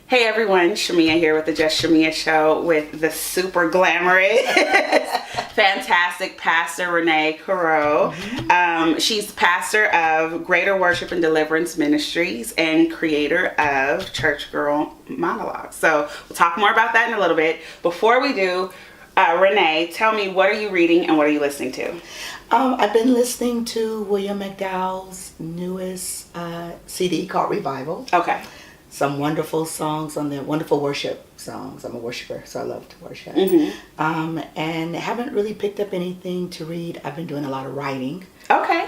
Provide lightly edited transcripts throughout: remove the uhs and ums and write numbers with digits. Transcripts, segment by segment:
Hey everyone, Chamia here with the Just Chamia Show with the super glamorous, fantastic pastor Renee Cureaux. She's pastor of Greater Worship and Deliverance Ministries and creator of Church Girl Monologues. So we'll talk more about that in a little bit. Before we do, Renee, tell me, what are you reading and what are you listening to? I've been listening to William McDowell's newest CD called Revival. Okay. Some wonderful songs on there, wonderful worship songs. I'm a worshiper, so I love to worship. And haven't really picked up anything to read. I've been doing a lot of writing. Okay.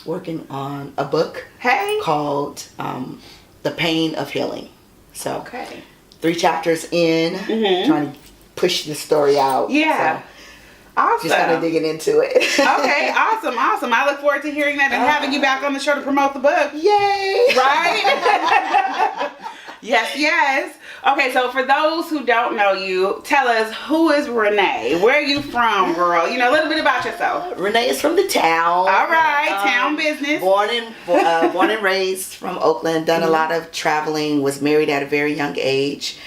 Working on a book called The Pain of Healing. So 3 chapters in, trying to push the story out. Yeah. So, awesome. just kind of digging into it. Okay, awesome. I look forward to hearing that and having you back on the show to promote the book. Yay! Right? Yes. Okay, so for those who don't know you, tell us, who is Renee? Where are you from, girl? You know, a little bit about yourself. Renee is from the town. All right, town business. Born and raised from Oakland, done a lot of traveling, was married at a very young age.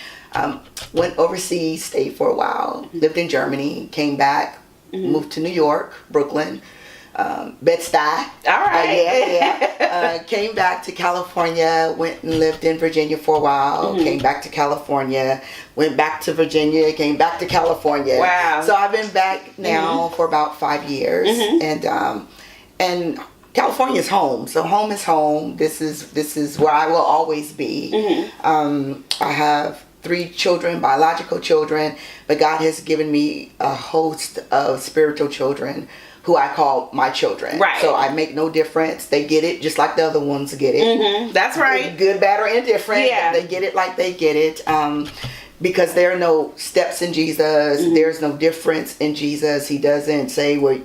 Went overseas, stayed for a while, lived in Germany, came back, moved to New York, Brooklyn, Bed-Stuy. All right. Came back to California, went and lived in Virginia for a while, came back to California, went back to Virginia, came back to California. Wow. So I've been back now for about 5 years, and California's home. So home is home. This is where I will always be. I have 3 children, biological children, but God has given me a host of spiritual children who I call my children. Right. So I make no difference. They get it just like the other ones get it. That's right. Good, bad, or indifferent. Yeah. They get it like they get it. Because there are no steps in Jesus. There's no difference in Jesus. He doesn't say, well,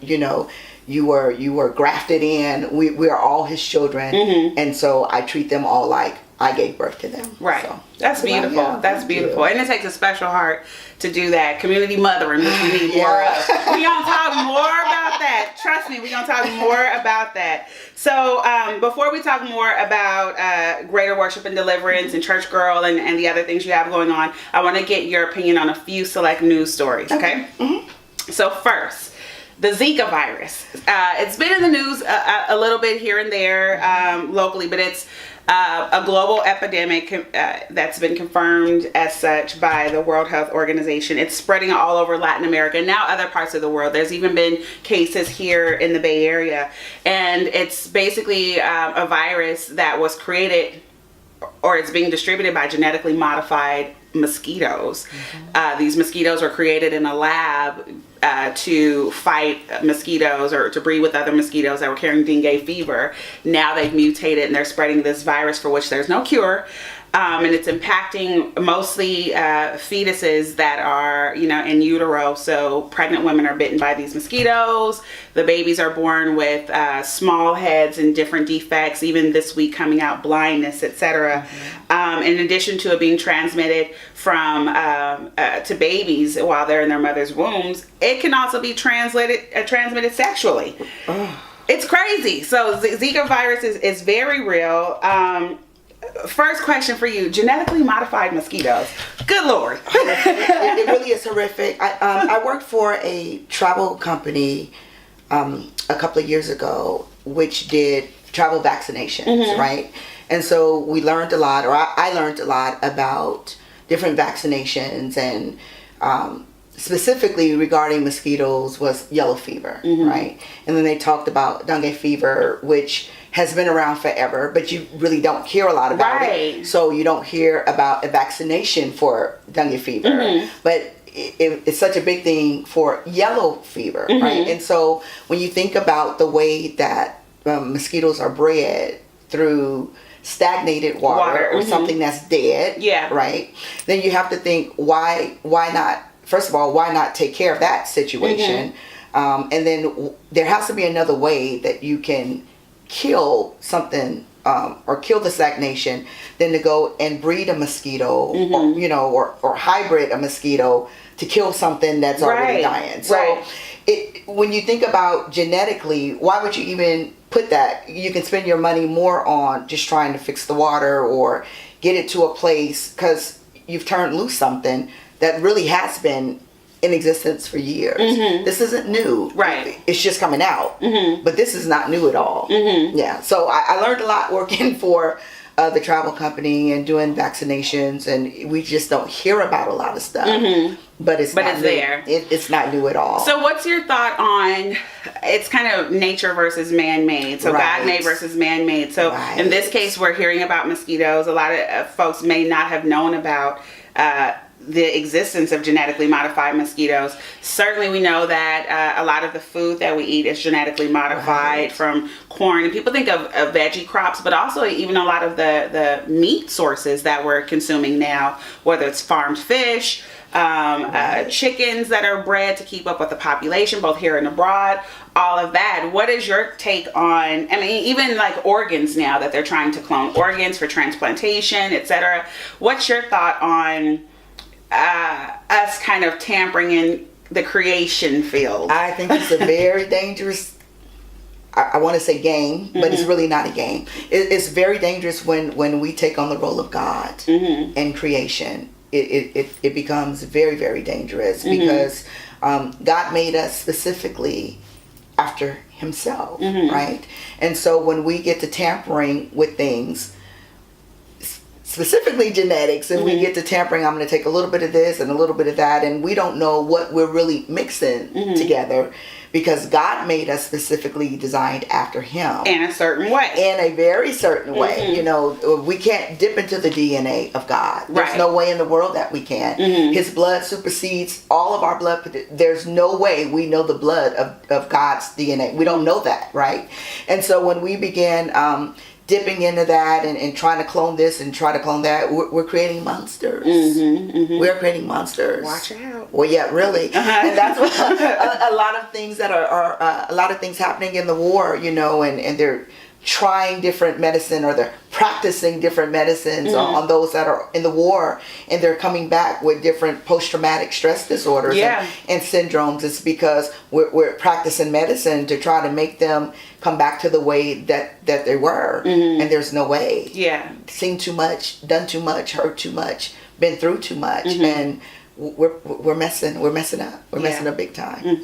you were grafted in. We are all his children. And so I treat them all like I gave birth to them. Right. So, that's beautiful. That's beautiful. And it takes a special heart to do that. Community mothering, which we need more of. We're going to talk more about that. Trust me, we're going to talk more about that. So before we talk more about Greater Worship and Deliverance and Church Girl and the other things you have going on, I want to get your opinion on a few select news stories. Okay? So first, the Zika virus. It's been in the news a little bit here and there locally, but it's a global epidemic that's been confirmed as such by the World Health Organization. It's spreading all over Latin America and now other parts of the world. There's even been cases here in the Bay Area. And it's basically a virus that was created, or it's being distributed by genetically modified mosquitoes. These mosquitoes were created in a lab to fight mosquitoes or to breed with other mosquitoes that were carrying dengue fever. Now they've mutated and they're spreading this virus for which there's no cure. And it's impacting mostly fetuses that are, in utero. So pregnant women are bitten by these mosquitoes. The babies are born with small heads and different defects, even this week coming out blindness, etc. In addition to it being transmitted from to babies while they're in their mother's wombs, it can also be transmitted sexually. It's crazy. So Zika virus is very real. First question for you: genetically modified mosquitoes. Good Lord. It really is horrific. I worked for a travel company a couple of years ago, which did travel vaccinations, right? And so we learned a lot, or I learned a lot about different vaccinations, and specifically regarding mosquitoes was yellow fever, right? And then they talked about dengue fever, which has been around forever, but you really don't hear a lot about it. So you don't hear about a vaccination for dengue fever, but it's such a big thing for yellow fever, right? And so when you think about the way that mosquitoes are bred through stagnated water or something that's dead, right? Then you have to think, why not? First of all, why not take care of that situation? And then there has to be another way that you can kill something or kill the stagnation than to go and breed a mosquito or hybrid a mosquito to kill something that's already dying. So when you think about genetically, why would you even put that. You can spend your money more on just trying to fix the water or get it to a place, because you've turned loose something that really has been in existence for years. This isn't new. Right. It's just coming out. But this is not new at all. Yeah. So I learned a lot working for the travel company and doing vaccinations, and we just don't hear about a lot of stuff. But it's not new. There. It's not new at all. So what's your thought on, it's kind of nature versus man-made. So God-made versus man-made. So in this case, we're hearing about mosquitoes. A lot of folks may not have known about the existence of genetically modified mosquitoes. Certainly we know that a lot of the food that we eat is genetically modified from corn. And people think of veggie crops, but also even a lot of the meat sources that we're consuming now, whether it's farmed fish, chickens that are bred to keep up with the population, both here and abroad, all of that. What is your take on, I mean, even like organs now that they're trying to clone organs for transplantation, etc. What's your thought on us kind of tampering in the creation field? I think it's a very dangerous, I want to say game, but it's really not a game. It's very dangerous when we take on the role of God in creation. It becomes very, very dangerous because God made us specifically after himself, right? And so when we get to tampering with things, specifically genetics, and we get to tampering, I'm going to take a little bit of this and a little bit of that, and we don't know what we're really mixing together, because God made us specifically designed after him. In a certain way. In a very certain way. You know, we can't dip into the DNA of God. There's no way in the world that we can. His blood supersedes all of our blood. There's no way we know the blood of God's DNA. We don't know that, right? And so when we begin dipping into that and trying to clone this and try to clone that, we're creating monsters. We're creating monsters. Watch out. Well, yeah, really. And that's what a lot of things that are a lot of things happening in the war, you know, and they're trying different medicine, or they're practicing different medicines on those that are in the war, and they're coming back with different post-traumatic stress disorders and syndromes. It's because we're practicing medicine to try to make them come back to the way that they were, and there's no way. Seen too much, done too much, hurt too much, been through too much, and we're messing up. We're messing up big time.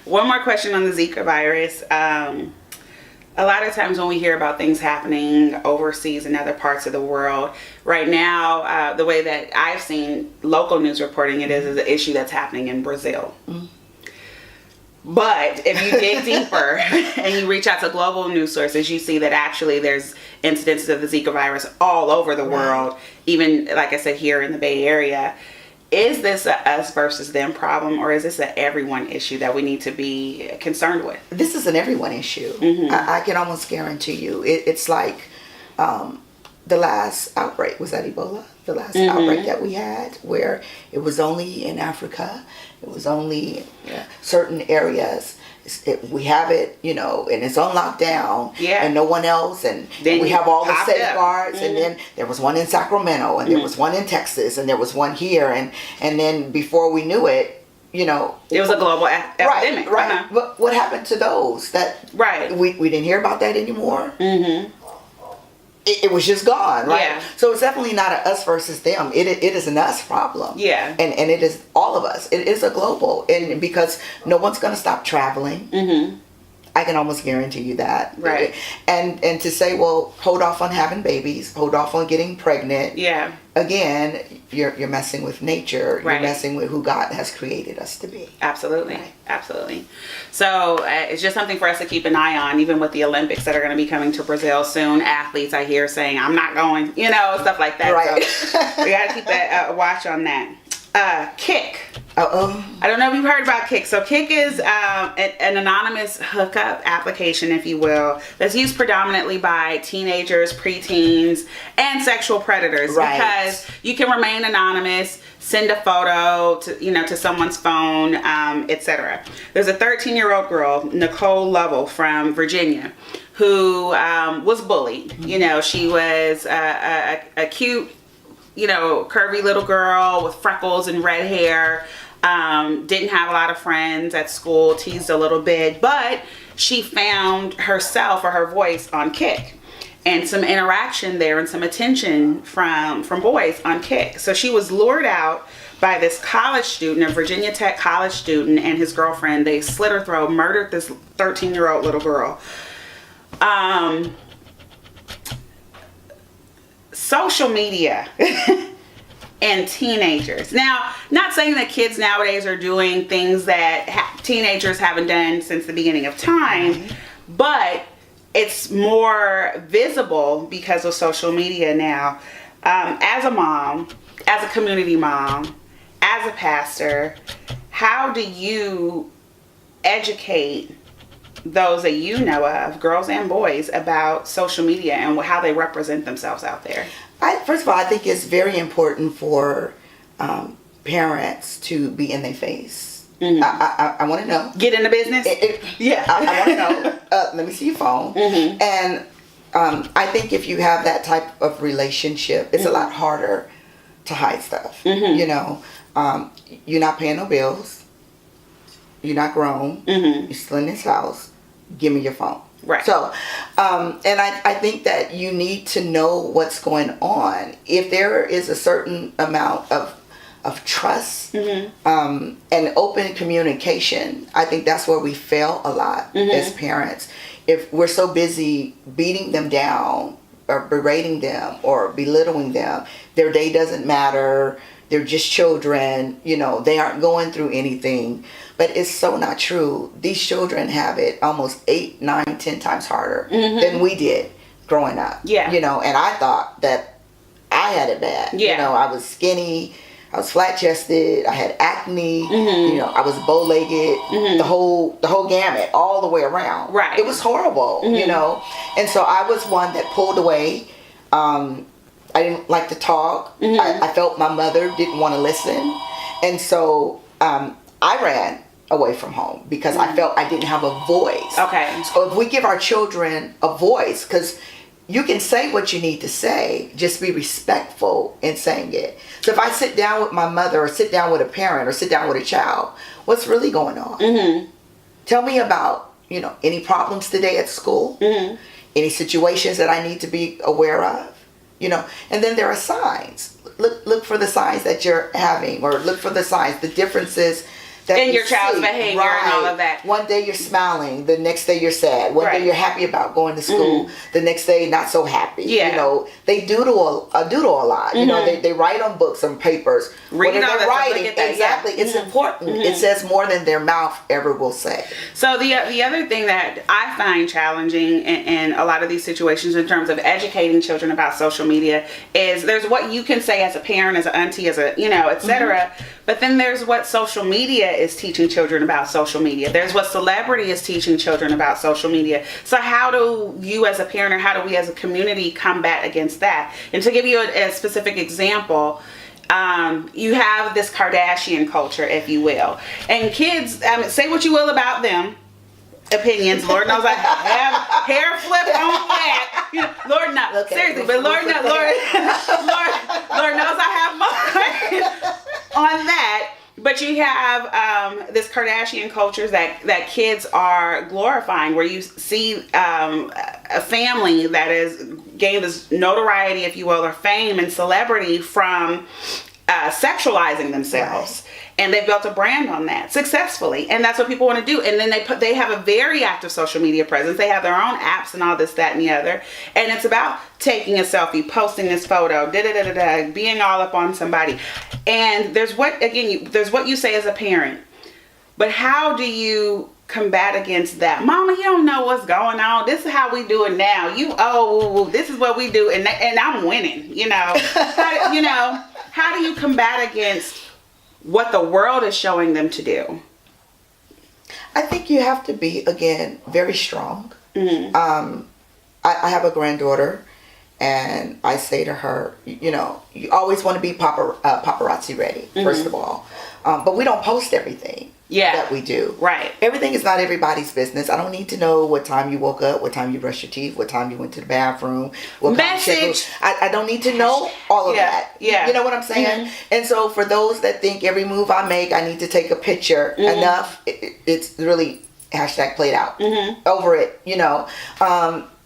One more question on the Zika virus. A lot of times when we hear about things happening overseas in other parts of the world, right now, the way that I've seen local news reporting it is an issue that's happening in Brazil. But if you dig deeper and you reach out to global news sources, you see that actually there's incidences of the Zika virus all over the world, even, like I said, here in the Bay Area. Is this a us versus them problem, or is this an everyone issue that we need to be concerned with? This is an everyone issue. I can almost guarantee you. It's like the last outbreak, was that Ebola? The last outbreak that we had, where it was only in Africa. It was only certain areas. We have it, you know, and it's on lockdown, and no one else, and then we have all the safeguards, and then there was one in Sacramento, and there was one in Texas, and there was one here, and then before we knew it, you know, it was a global epidemic. Right. But what happened to those that we didn't hear about that anymore? It was just gone, right? So it's definitely not a us versus them. It is an us problem. And it is all of us. It is a global, and because no one's going to stop traveling. I can almost guarantee you that. And to say, well, hold off on having babies, hold off on getting pregnant. Again, you're messing with nature. You're messing with who God has created us to be. Absolutely. So it's just something for us to keep an eye on, even with the Olympics that are going to be coming to Brazil soon. Athletes, I hear, saying, I'm not going, you know, stuff like that. So we got to keep a watch on that. Kick. I don't know if you've heard about Kick. So Kick is an anonymous hookup application, if you will, that's used predominantly by teenagers, preteens, and sexual predators. Because you can remain anonymous, send a photo to someone's phone, etc. There's a 13-year-old girl, Nicole Lovell from Virginia, who was bullied. You know, she was a cute, curvy little girl with freckles and red hair. Didn't have a lot of friends at school, teased a little bit, but she found herself or her voice on Kick. And some interaction there and some attention from boys on Kick. So she was lured out by this college student, a Virginia Tech college student, and his girlfriend. They slit her throat, murdered this 13-year-old little girl. Social media and teenagers. Now, not saying that kids nowadays are doing things that teenagers haven't done since the beginning of time, but it's more visible because of social media now. As a mom, as a community mom, as a pastor, how do you educate those that you know of, girls and boys, about social media and how they represent themselves out there? First of all, I think it's very important for parents to be in their face. I want to know. Get in the business? Yeah, I want to know. Let me see your phone. And I think if you have that type of relationship, it's a lot harder to hide stuff. You know, you're not paying no bills. You're not grown. You're still in this house. Give me your phone. Right. So, and I think that you need to know what's going on. If there is a certain amount of trust and open communication, I think that's where we fail a lot as parents. If we're so busy beating them down or berating them or belittling them, their day doesn't matter, they're just children, you know, they aren't going through anything. But it's so not true. These children have it almost 8, 9, 10 times harder than we did growing up. Yeah. You know, and I thought that I had it bad. Yeah. You know, I was skinny, I was flat-chested, I had acne, you know, I was bow-legged, the whole gamut, all the way around. Right. It was horrible, you know. And so I was one that pulled away. I didn't like to talk. I felt my mother didn't want to listen. And so I ran away from home because I felt I didn't have a voice. Okay. So if we give our children a voice, because you can say what you need to say, just be respectful in saying it. So if I sit down with my mother or sit down with a parent or sit down with a child, what's really going on? Tell me about, you know, any problems today at school, any situations that I need to be aware of, you know, and then there are signs. Look for the signs that you're having, or look for the signs, the differences that in you your child's see. behavior and all of that. One day you're smiling, the next day you're sad. One day you're happy about going to school, the next day not so happy. Yeah. You know, they doodle a lot. You know, they write on books and papers. Read what all are they that writing? stuff, that, exactly. It's important. It says more than their mouth ever will say. So the other thing that I find challenging in a lot of these situations in terms of educating children about social media is there's what you can say as a parent, as an auntie, as a, you know, etc. But then there's what social media is teaching children about social media. There's what celebrity is teaching children about social media. So how do you as a parent, or how do we as a community combat against that? And to give you a specific example, you have this Kardashian culture, if you will. And kids, say what you will about them, opinions. Lord knows I have hair flip on that. You know, Lord knows. Okay, seriously, but Lord knows I have mine on that. But you have this Kardashian culture that kids are glorifying, where you see a family that has gained this notoriety, if you will, or fame and celebrity from sexualizing themselves. Right. And they've built a brand on that successfully. And that's what people want to do. And then they have a very active social media presence. They have their own apps and all this, that, and the other. And it's about taking a selfie, posting this photo, being all up on somebody. And there's what you say as a parent. But how do you combat against that? Mama, you don't know what's going on. This is how we do it now. This is what we do. And I'm winning, you know. How do you combat against what the world is showing them to do? I think you have to be, again, very strong. I have a granddaughter, and I say to her, you know, you always want to be paparazzi ready, first of all. But we don't post everything that we do. Right. Everything is not everybody's business. I don't need to know what time you woke up, what time you brushed your teeth, what time you went to the bathroom. Message. I don't need to know all of that. Yeah. You know what I'm saying? And so for those that think every move I make, I need to take a picture enough, it's really hashtag played out over it, you know.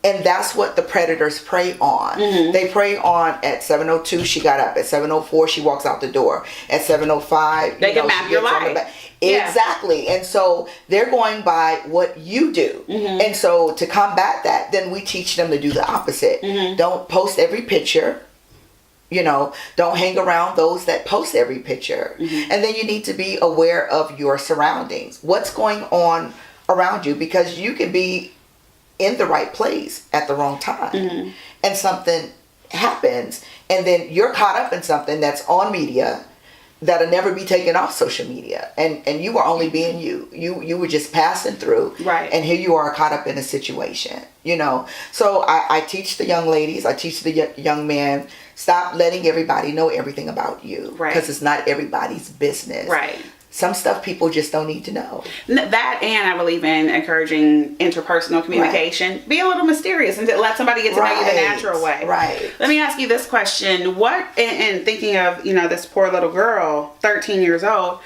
And that's what the predators prey on. They prey on at 7:02, she got up. At 7:04, she walks out the door. At 7:05, they can map your life. Exactly. And so they're going by what you do. And so to combat that, then we teach them to do the opposite. Don't post every picture. You know, don't hang around those that post every picture. And then you need to be aware of your surroundings. What's going on around you? Because you can be in the right place at the wrong time. And something happens. And then you're caught up in something that's on media that'll never be taken off social media. And you were only being you. You were just passing through. Right. And here you are caught up in a situation, you know. So I teach the young ladies, I teach the young men, stop letting everybody know everything about you. Right. Because it's not everybody's business. Right. Some stuff people just don't need to know. That, and I believe in encouraging interpersonal communication. Be a little mysterious and let somebody get to know you the natural way. Right. Let me ask you this question. What, and thinking of, you know, this poor little girl, 13 years old,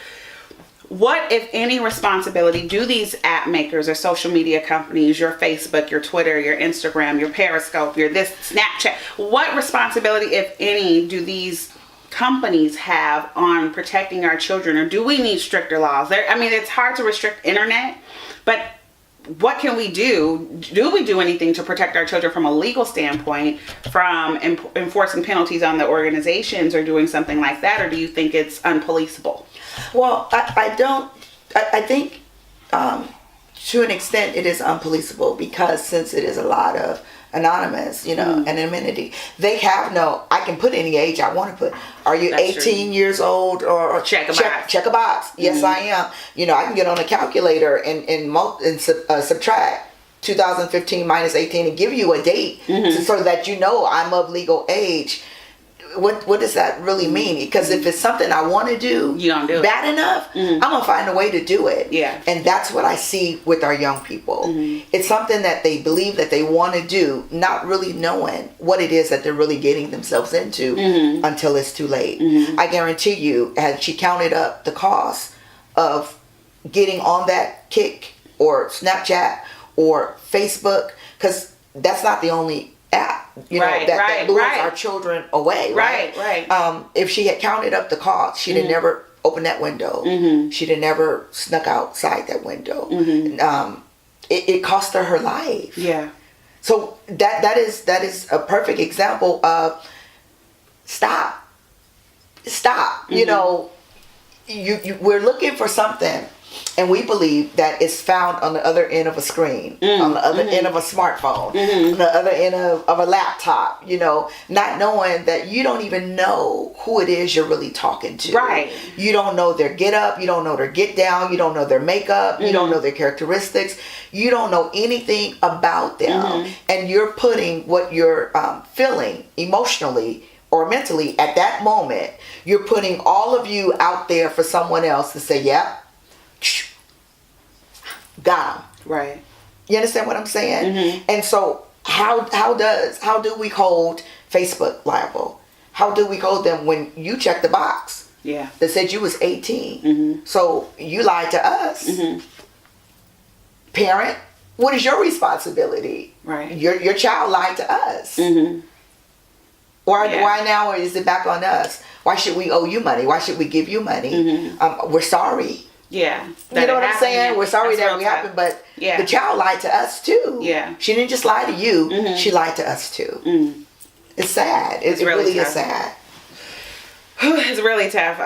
what, if any, responsibility do these app makers or social media companies, your Facebook, your Twitter, your Instagram, your Periscope, your this Snapchat, what responsibility, if any, do these companies have on protecting our children, or do we need stricter laws? I mean, it's hard to restrict internet, but what can we do? Do we do anything to protect our children from a legal standpoint, from enforcing penalties on the organizations or doing something like that, or do you think it's unpoliceable? Well, I think to an extent it is unpoliceable, because since it is a lot of anonymous, you know, anonymity, they have no, I can put any age I want to put. Are you That's 18 true. years old or check a box? Check a box. Yes, I am. You know, I can get on a calculator and subtract 2015 minus 18 and give you a date so that you know I'm of legal age. What does that really mean? Because if it's something I want to do, you don't do it bad enough, I'm gonna find a way to do it. Yeah. And that's what I see with our young people. It's something that they believe that they want to do, not really knowing what it is that they're really getting themselves into until it's too late. I guarantee you, had she counted up the cost of getting on that Kick or Snapchat or Facebook, because that's not the only app, you know, that lures our children away. Right. If she had counted up the cost, she'd have never opened that window. She'd have never snuck outside that window. It cost her life. Yeah. So that is a perfect example of stop. You know, we're looking for something, and we believe that it's found on the other end of a screen, on the other end of a smartphone, on the other end of a laptop, you know, not knowing that you don't even know who it is you're really talking to. Right. You don't know their get up, you don't know their get down, you don't know their makeup, you don't know their characteristics, you don't know anything about them. And you're putting what you're feeling emotionally or mentally at that moment, you're putting all of you out there for someone else to say, yep, got him. Right. You understand what I'm saying? And so how do we hold Facebook liable? How do we hold them when you check the box that said you was 18? So you lied to us. Parent, what is your responsibility? Right. Your child lied to us. Why now is it back on us? Why should we owe you money? Why should we give you money? We're sorry. Yeah. You know what I'm saying? We're sorry that we happened, but the child lied to us too. Yeah. She didn't just lie to you, she lied to us too. It's sad. It really is sad. It's really tough.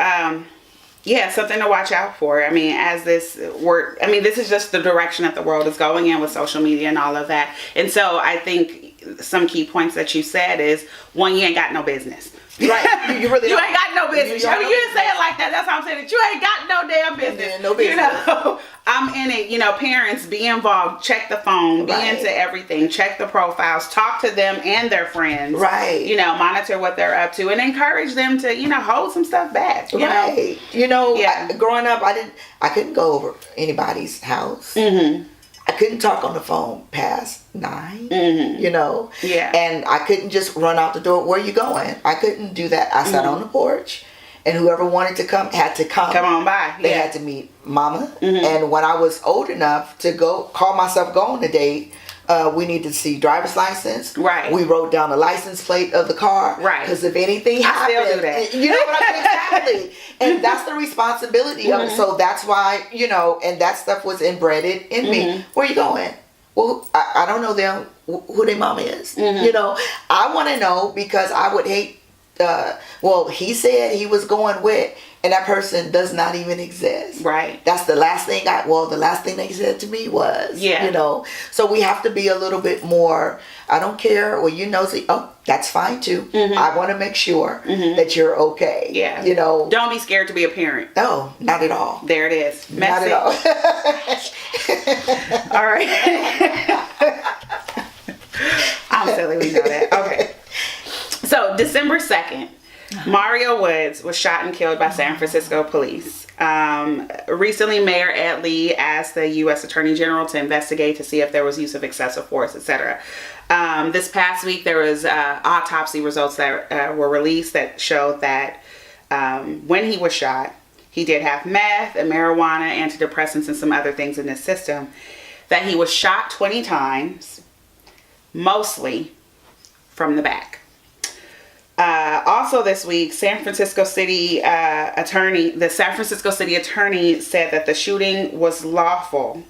Something to watch out for. I mean, as this is just the direction that the world is going in with social media and all of that. And so I think some key points that you said is, one, you ain't got no business. Right. You really you ain't got no business. You didn't say it like that. That's how I'm saying it. You ain't got no damn business. No business. You know, I'm in it. You know, parents, be involved. Check the phone. Be into everything. Check the profiles. Talk to them and their friends. Right. You know, monitor what they're up to and encourage them to, you know, hold some stuff back. You know? You know, growing up, I couldn't go over anybody's house. I couldn't talk on the phone past 9, you know. Yeah. And I couldn't just run out the door. Where you going? I couldn't do that. I sat on the porch and whoever wanted to come had to come. Come on by. They Yeah. had to meet mama. And when I was old enough to call myself go on a date, we needed to see driver's license. Right. We wrote down the license plate of the car. Right. Because if anything happened, still do that. you know what I mean? Exactly. And that's the responsibility of it. So that's why, and that stuff was embedded in me. Where you going? Well, I don't know them, who their mama is. I want to know, because I would hate, he said he was going with, and that person does not even exist. Right. That's the last thing the last thing they said to me was, so we have to be a little bit more, I don't care, that's fine too. I want to make sure that you're okay. Yeah. Don't be scared to be a parent. No, not at all. There it is. Not at all. All right. I'm silly, we know that. Okay. So, December 2nd, Mario Woods was shot and killed by San Francisco police. Recently, Mayor Ed Lee asked the U.S. Attorney General to investigate to see if there was use of excessive force, etc. This past week, there was autopsy results that were released that showed that when he was shot, he did have meth and marijuana, antidepressants, and some other things in his system. That he was shot 20 times, mostly from the back. Also this week, the San Francisco City attorney said that the shooting was lawful,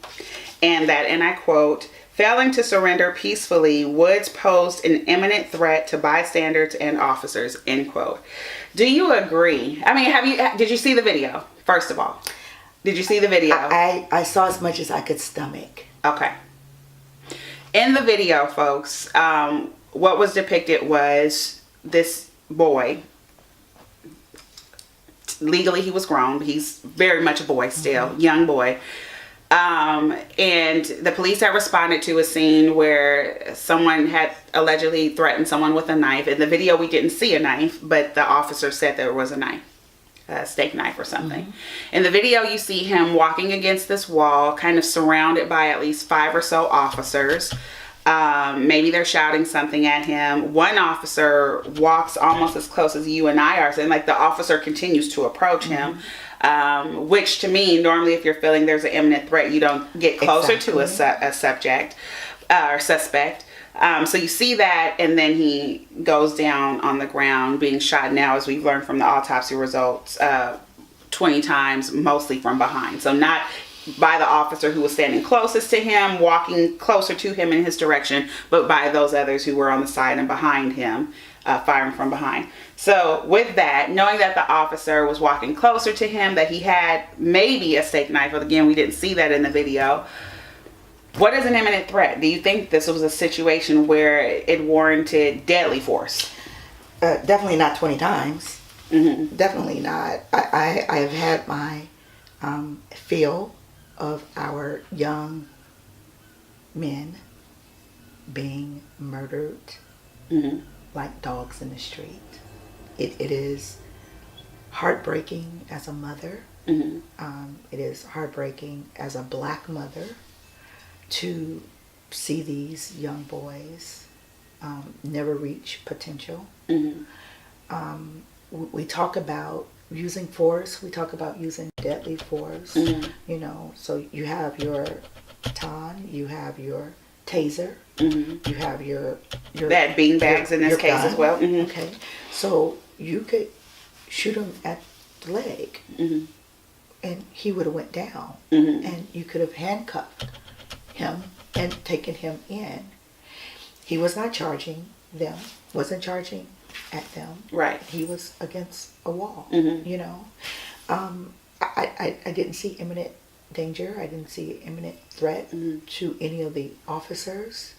and that, and I quote, failing to surrender peacefully, Woods posed an imminent threat to bystanders and officers, end quote. Do you agree? I mean, did you see the video, first of all? Did you see the video? I saw as much as I could stomach. Okay. In the video, folks, what was depicted was this boy. Legally, he was grown. He's very much a boy still, young boy. And the police had responded to a scene where someone had allegedly threatened someone with a knife. In the video, we didn't see a knife, but the officer said there was a knife, a steak knife or something. In the video, you see him walking against this wall, kind of surrounded by at least 5 or so officers. Maybe they're shouting something at him. One officer walks almost as close as you and I are, and like the officer continues to approach him. Which to me, normally if you're feeling there's an imminent threat, you don't get closer to a subject or suspect. So you see that, and then he goes down on the ground being shot now, as we've learned from the autopsy results, 20 times, mostly from behind. So not by the officer who was standing closest to him, walking closer to him in his direction, but by those others who were on the side and behind him, firing from behind. So with that, knowing that the officer was walking closer to him, that he had maybe a steak knife, but again, we didn't see that in the video. What is an imminent threat? Do you think this was a situation where it warranted deadly force? Definitely not 20 times. Definitely not. I have had my feel of our young men being murdered like dogs in the street. It is heartbreaking as a mother. It is heartbreaking as a black mother to see these young boys never reach potential. We talk about using force, we talk about using deadly force, so you have your baton, you have your taser, you have your that bean bags in this case gun. as well. Okay, so you could shoot him at the leg, and he would have went down, and you could have handcuffed him and taken him in. He was not charging them, wasn't charging at them. Right. He was against a wall, I didn't see imminent danger. I didn't see imminent threat to any of the officers.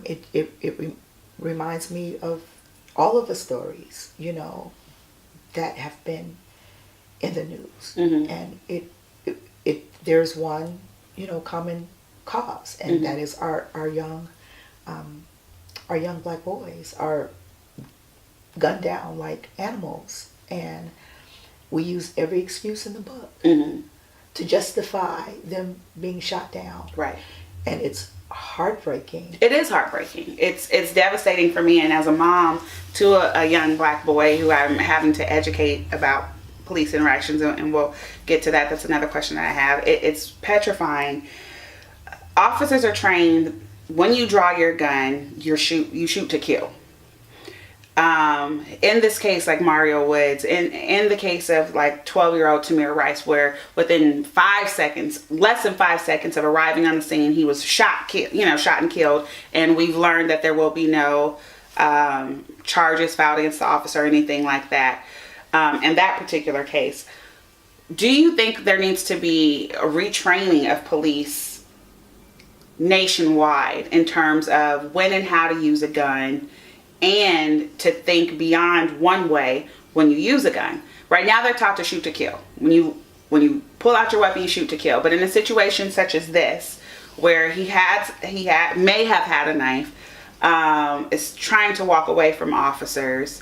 It reminds me of all of the stories, that have been in the news. And there's one, common cause, and that is our young black boys are gunned down like animals, and we use every excuse in the book to justify them being shot down. Right. And it's heartbreaking. It is heartbreaking. It's devastating for me, and as a mom to a young black boy who I'm having to educate about police interactions, and we'll get to that. That's another question that I have. It's petrifying. Officers are trained, when you draw your gun, you shoot to kill. In this case, like Mario Woods, in the case of like 12-year-old Tamir Rice, where within 5 seconds, less than 5 seconds of arriving on the scene, he was shot and killed. And we've learned that there will be no charges filed against the officer or anything like that. In that particular case, do you think there needs to be a retraining of police nationwide in terms of when and how to use a gun, and to think beyond one way when you use a gun? Right now they're taught to shoot to kill. When you pull out your weapon, you shoot to kill. But in a situation such as this, where he may have had a knife, is trying to walk away from officers,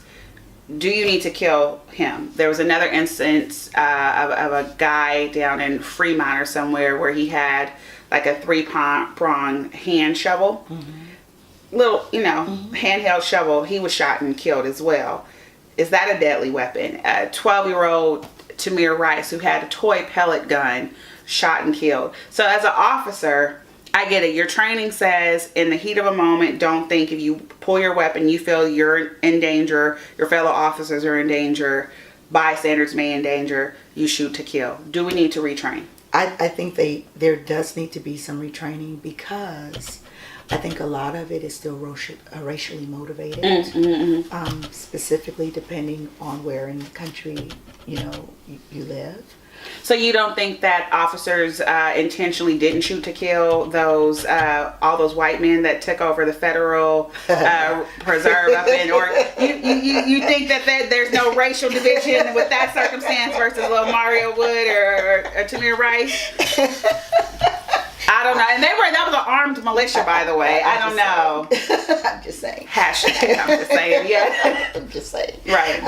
do you need to kill him? There was another instance of a guy down in Fremont or somewhere where he had like a 3-prong hand shovel. Little, handheld shovel. He was shot and killed as well. Is that a deadly weapon? A 12-year-old Tamir Rice, who had a toy pellet gun, shot and killed. So as an officer, I get it. Your training says in the heat of a moment, don't think. If you pull your weapon, you feel you're in danger, your fellow officers are in danger, bystanders may in danger, you shoot to kill. Do we need to retrain? I think there does need to be some retraining, because I think a lot of it is still racially motivated, specifically depending on where in the country you live. So you don't think that officers intentionally didn't shoot to kill those all those white men that took over the federal preserve up in, or you think that there's no racial division with that circumstance versus little Mario Wood or Tamir Rice? I don't know. And that was an armed militia, by the way. I don't know. I'm just saying. Hashtag, I'm just saying. Yeah. I'm just saying. Right.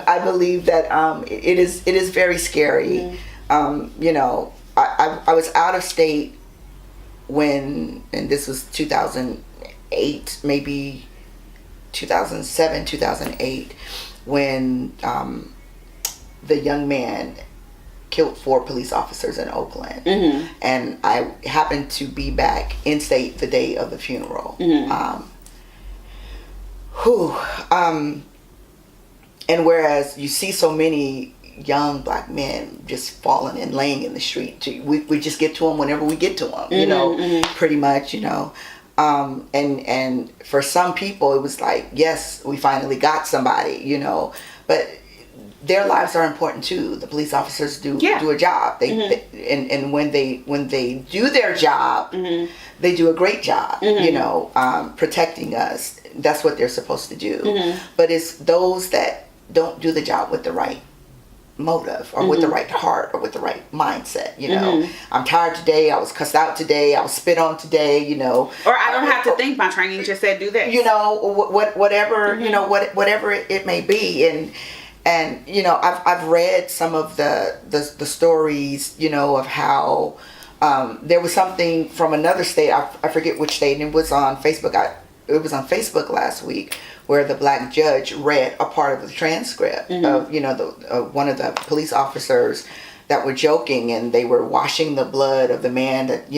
I believe that it is very scary. I was out of state when, and this was 2008, maybe 2007, 2008, when the young man killed 4 police officers in Oakland. And I happened to be back in state the day of the funeral. And whereas you see so many young black men just falling and laying in the street, we just get to them whenever we get to them, pretty much, and for some people it was like, yes, we finally got somebody, but their lives are important too. The police officers do a job. And when they do their job, they do a great job, protecting us. That's what they're supposed to do. But it's those that don't do the job with the right motive, or with the right heart, or with the right mindset. I'm tired today, I was cussed out today, I was spit on today, or I don't have to think, my training just said do this, whatever, whatever it may be. And I've read some of the stories, of how there was something from another state, I forget which state, and it was on Facebook. It was on Facebook last week, where the black judge read a part of the transcript of one of the police officers that were joking, and they were washing the blood of the man that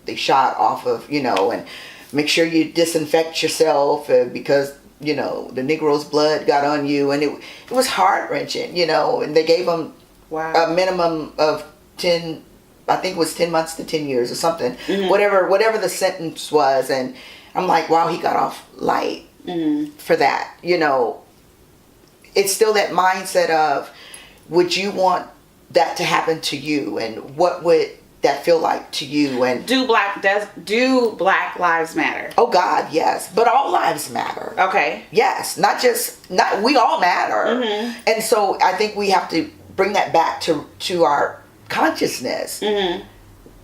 they shot off of, and make sure you disinfect yourself because the Negro's blood got on you. And it was heart-wrenching, and they gave him a minimum of 10, I think it was 10 months to 10 years or something, whatever the sentence was. And I'm like, wow, he got off light for that. It's still that mindset of, would you want that to happen to you, and what would that feel like to you? And do black lives matter? Oh God, yes. But all lives matter. Okay. Yes. We all matter. And so I think we have to bring that back to our consciousness.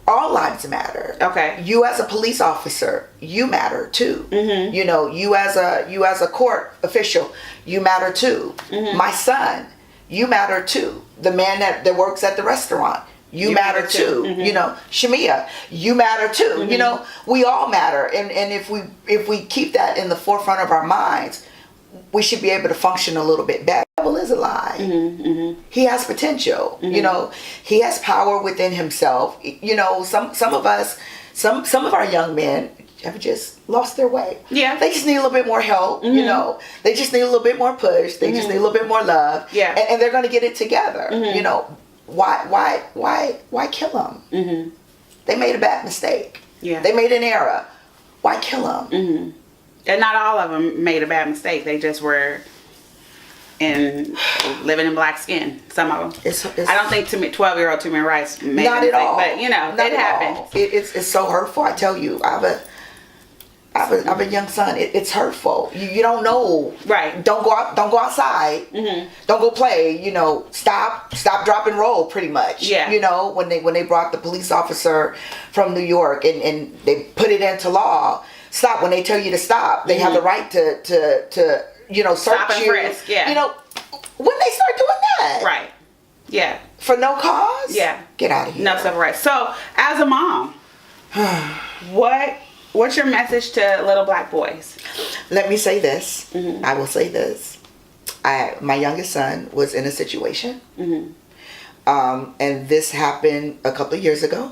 All lives matter. Okay. You as a police officer, you matter too. You as a court official, you matter too. My son, you matter too. The man that works at the restaurant, You matter too. Mm-hmm. You know, Chamia, you matter too. Mm-hmm. You know, we all matter. And if we keep that in the forefront of our minds, we should be able to function a little bit better. The devil is a lie. Mm-hmm. Mm-hmm. He has potential. Mm-hmm. You know, he has power within himself. You know, some of us, some of our young men have just lost their way. Yeah. They just need a little bit more help. Mm-hmm. You know, they just need a little bit more push. They just need a little bit more love. Yeah. And they're going to get it together. Mm-hmm. You know, why kill them? Mm-hmm. They made a bad mistake. Yeah. They made an error. Why kill them? Mm-hmm. And not all of them made a bad mistake. They just were living in black skin. Some of them. It's I don't think 12-year-old Too Many Rights made not a mistake, at all. but you know, Not it at happens. all. It's so hurtful. I tell you, I have a young son. It's hurtful. You don't know. Right. Don't go out. Don't go outside. Mm-hmm. Don't go play. You know. Stop. Drop, and roll. Pretty much. Yeah. You know, when they brought the police officer from New York and they put it into law. Stop when they tell you to stop. They have the right to you know, search Stop and you. frisk. Yeah. You know, when they start doing that. Right. Yeah. For no cause. Yeah. Get out of here. No civil rights. So, as a mom, what's your message to little black boys? Let me say this. Mm-hmm. I will say this. My youngest son was in a situation, Mm-hmm. and this happened a couple of years ago,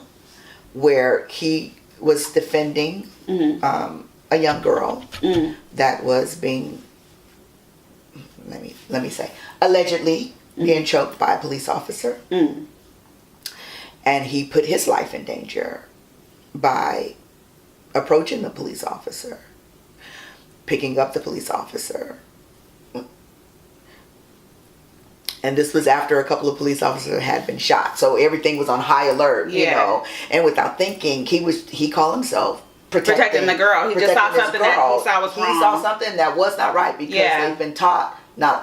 where he was defending Mm-hmm. a young girl Mm-hmm. that was being, let me say, allegedly being choked by a police officer, Mm-hmm. and he put his life in danger by approaching the police officer, picking up the police officer. And this was after a couple of police officers had been shot. So everything was on high alert, you Yeah. know. And without thinking, he called himself Protecting the girl. He just saw protecting his something that he saw was wrong. He saw something that was not right because Yeah. they've been taught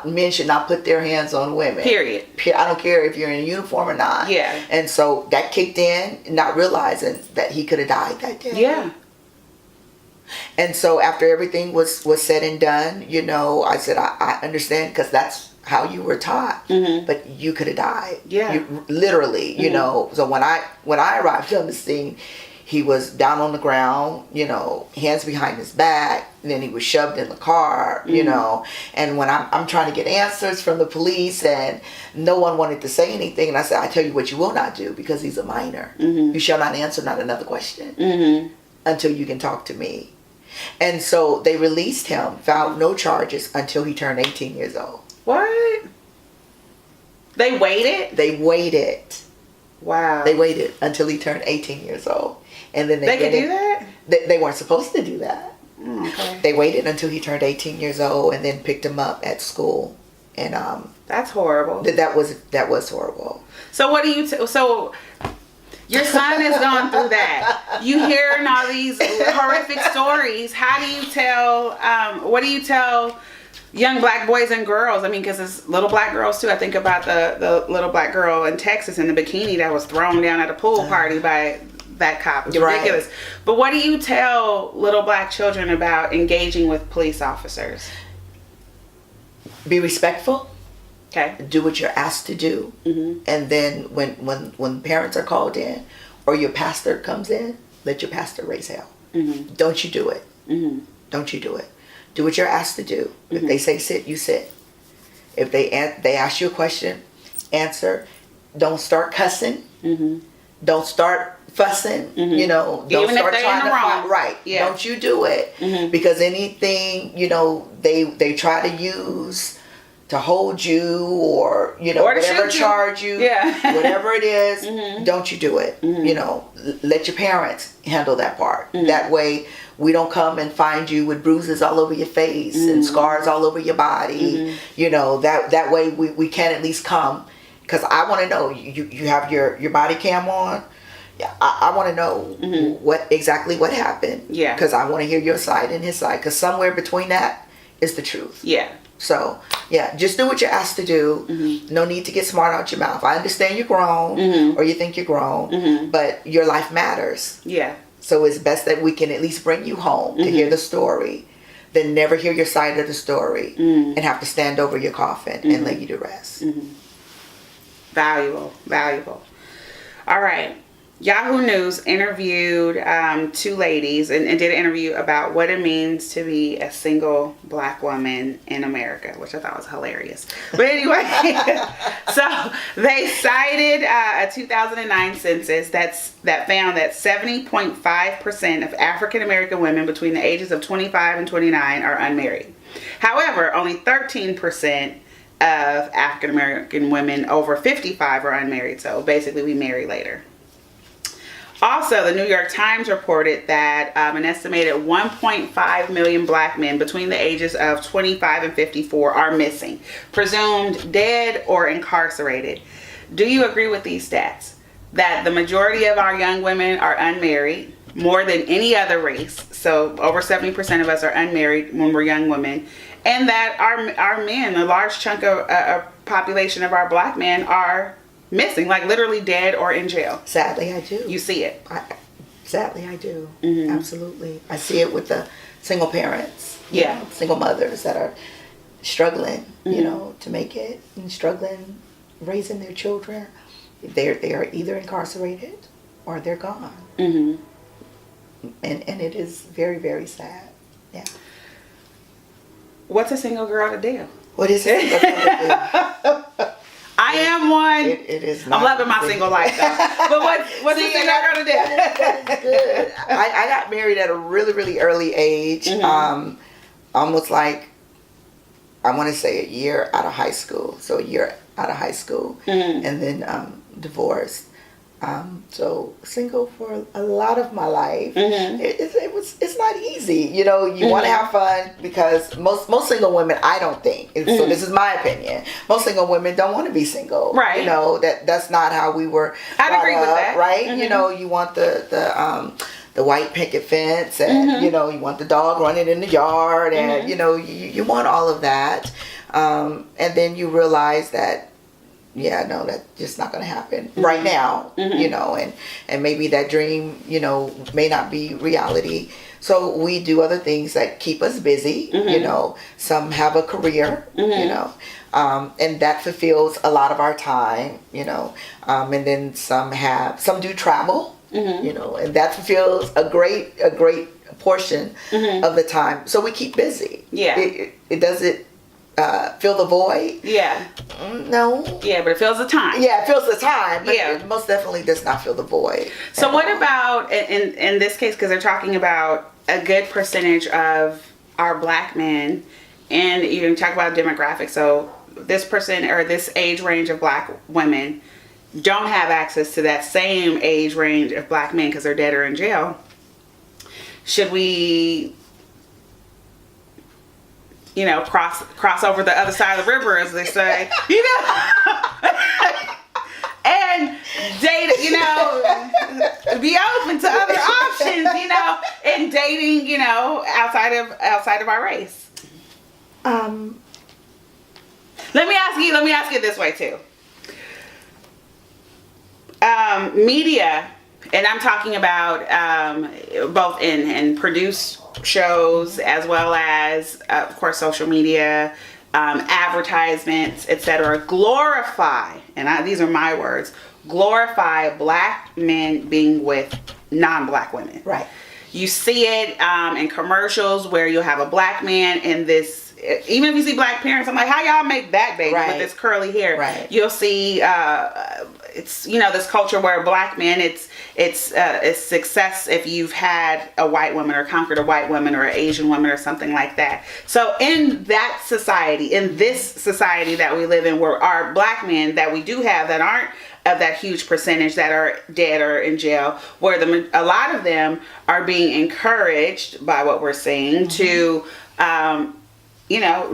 men should not put their hands on women. Period. I don't care if you're in a uniform or not. Yeah. And so that kicked in, not realizing that he could have died that day. Yeah. And so after everything was said and done, you know, I said, I understand, because that's how you were taught. Mm-hmm. But you could have died. Yeah. Literally, you Mm-hmm. know. So when I arrived on the scene, he was down on the ground, you know, hands behind his back. And then he was shoved in the car, you Mm-hmm. know. And when I'm trying to get answers from the police, and no one wanted to say anything, and I said, I tell you what you will not do, because he's a minor. Mm-hmm. You shall not answer not another question Mm-hmm. until you can talk to me. And so they released him, filed no charges until he turned 18 years old. What? They waited? They waited. Wow. They waited until he turned 18 years old. And then They could do that? They weren't supposed to do that. Okay. They waited until he turned 18 years old and then picked him up at school. And That's horrible. that was horrible. So what do you so your son has gone through that. You hearing all these horrific stories. How do you tell what do you tell young black boys and girls? I mean, because it's little black girls too. I think about the little black girl in Texas in the bikini that was thrown down at a pool party by that cop. It's Right. ridiculous. But what do you tell little black children about engaging with police officers? Be respectful. Okay. Do what you're asked to do. Mm-hmm. And then when parents are called in or your pastor comes in, let your pastor raise hell. Mm-hmm. Don't you do it. Mm-hmm. Don't you do it. Do what you're asked to do. If they say sit, you sit. If they ask you a question, answer. Don't start cussing. Mm-hmm. Don't start fussing. Mhm. You know, don't Even if start they're trying in to the wrong. fight. Right. Yeah. Don't you do it. Mhm. Because anything, you know, they try to use to hold you or, you know, Or to whatever shoot you. charge you, Yeah. whatever it is, Mhm. don't you do it. Mhm. You know, let your parents handle that part. Mhm. That way we don't come and find you with bruises all over your face and Mhm. scars all over your body. Mhm. You know, that way we can at least come, because I want to know, you have your body cam on. Yeah, I want to know Mhm. what happened. Yeah. Because I want to hear your side and his side, because somewhere between that is the truth. Yeah. So, yeah, just do what you're asked to do. Mhm. No need to get smart out your mouth. I understand you're grown, Mhm. or you think you're grown, Mhm. but your life matters. Yeah. So it's best that we can at least bring you home to Mhm. hear the story, than never hear your side of the story Mhm. and have to stand over your coffin Mhm. and lay you to rest. Mhm. Valuable. All right. Yahoo News interviewed 2 ladies and did an interview about what it means to be a single black woman in America, which I thought was hilarious. But anyway, so they cited a 2009 census that found that 70.5% of African American women between the ages of 25 and 29 are unmarried. However, only 13% of African American women over 55 are unmarried. So basically, we marry later. Also, the New York Times reported that an estimated 1.5 million black men between the ages of 25 and 54 are missing, presumed dead or incarcerated. Do you agree with these stats? That the majority of our young women are unmarried, more than any other race. So over 70% of us are unmarried when we're young women. And that our men, a large chunk of population of our black men are missing, like literally dead or in jail. Sadly, I do. You see it. Sadly, I do. Mm-hmm. Absolutely. I see it with the single parents. Yeah. Single mothers that are struggling, to make it, and struggling raising their children. They are either incarcerated or they're gone. Mm-hmm. And it is very, very sad. Yeah. What's a single girl to do? What is a single girl to do? I am one. It is not. I'm loving my single life though. But what's a single girl to do? That is good. I got married at a really, really early age. Mm-hmm. Almost like, I want to say a year out of high school. So a year out of high school. Mm-hmm. And then divorced. So single for a lot of my life. Mm-hmm. It's not easy. You mm-hmm. want to have fun, because most single women, I don't think. Mm-hmm. So this is my opinion. Most single women don't want to be single. Right. That's not how we were. I'd agree with that. Right. Mm-hmm. You want the white picket fence, and mm-hmm. You want the dog running in the yard, and mm-hmm. you want all of that, and then you realize that. Yeah, no, that's just not going to happen mm-hmm. right now, mm-hmm. And maybe that dream, may not be reality. So we do other things that keep us busy, mm-hmm. Some have a career, mm-hmm. And that fulfills a lot of our time, and then some do travel, mm-hmm. And that fulfills a great portion mm-hmm. of the time. So we keep busy. Yeah. It doesn't fill the void. Yeah. No. Yeah, but it fills the time. Yeah, it fills the time. But it most definitely does not fill the void. So what about in this case, because they're talking about a good percentage of our black men, and you can talk about demographics. So this person or this age range of black women don't have access to that same age range of black men because they're dead or in jail. Should we cross over the other side of the river, as they say, and date, be open to other options, and dating, outside of our race. Let me ask you this way too. Media, and I'm talking about both in produced shows as well as of course social media, advertisements, etc., glorify, and these are my words, glorify black men being with non-black women. Right. You see it in commercials where you'll have a black man in this, even if you see black parents, I'm like, how y'all make that baby with this curly hair? Right. You'll see it's this culture where black men, it's success if you've had a white woman or conquered a white woman or an Asian woman or something like that. So in that society, in this society that we live in, where our black men that we do have that aren't of that huge percentage that are dead or in jail, where a lot of them are being encouraged by what we're seeing to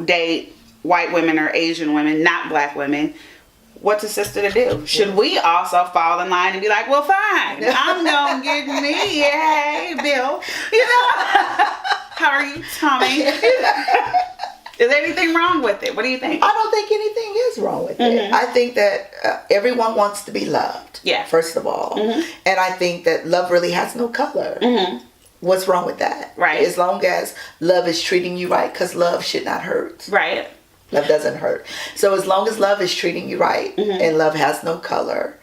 date white women or Asian women, not black women. What's a sister to do? Should we also fall in line and be like, well, fine, I'm gonna get me, hey, Bill, how are you, Tommy? Is there anything wrong with it? What do you think? I don't think anything is wrong with it. I think that everyone wants to be loved. Yeah. First of all, and I think that love really has no color. What's wrong with that? Right. As long as love is treating you right, because love should not hurt. Right. Love doesn't hurt. So as long as love is treating you right and love has no color,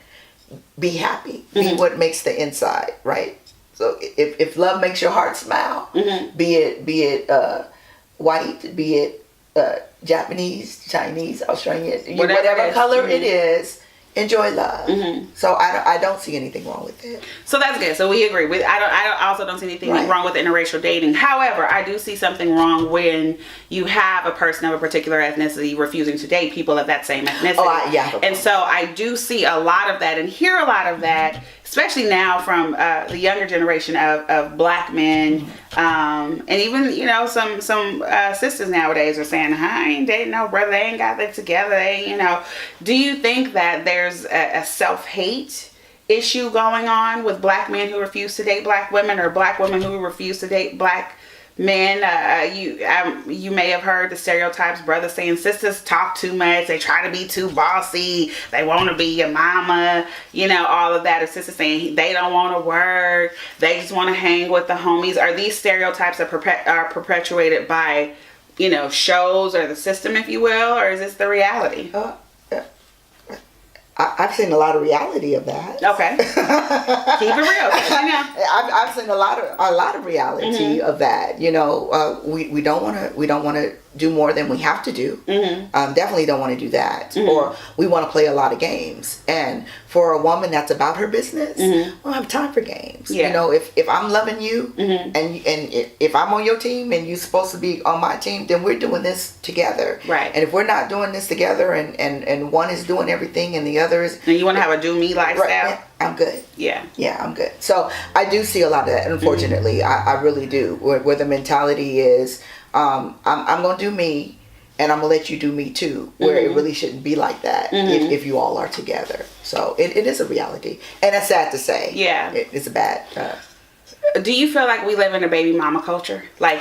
be happy. Be what makes the inside, right? So if love makes your heart smile, be it white, be it Japanese, Chinese, Australian, whatever color it is, enjoy love. So I don't see anything wrong with it. So that's good. So we agree. I also don't see anything wrong with interracial dating. However, I do see something wrong when you have a person of a particular ethnicity refusing to date people of that same ethnicity. And so I do see a lot of that and hear a lot of that, especially now from the younger generation of black men, and even some sisters nowadays are saying, I ain't dating no brother, they ain't got that together. Do you think that there's a self-hate issue going on with black men who refuse to date black women, or black women who refuse to date black men? You may have heard the stereotypes, brothers saying sisters talk too much, they try to be too bossy, they want to be your mama, all of that. Or sisters saying they don't want to work, they just want to hang with the homies. Are these stereotypes are perpetuated by shows or the system, if you will, or is this the reality? I've seen a lot of reality of that. Okay, keep it real. I've seen a lot of reality of that. We don't want to do more than we have to do. Definitely don't want to do that. Or we want to play a lot of games. And for a woman that's about her business, we don't have time for games. If I'm loving you and if I'm on your team and you're supposed to be on my team, then we're doing this together. Right. And if we're not doing this together and one is doing everything and the other is... And you want to have a do-me lifestyle? Right, I'm good. Yeah, I'm good. So I do see a lot of that, unfortunately. I really do. Where the mentality is, I'm going to do me, and I'm going to let you do me too. Where it really shouldn't be like that if you all are together. So it is a reality. And it's sad to say. Yeah. It's a bad... Do you feel like we live in a baby mama culture? Like,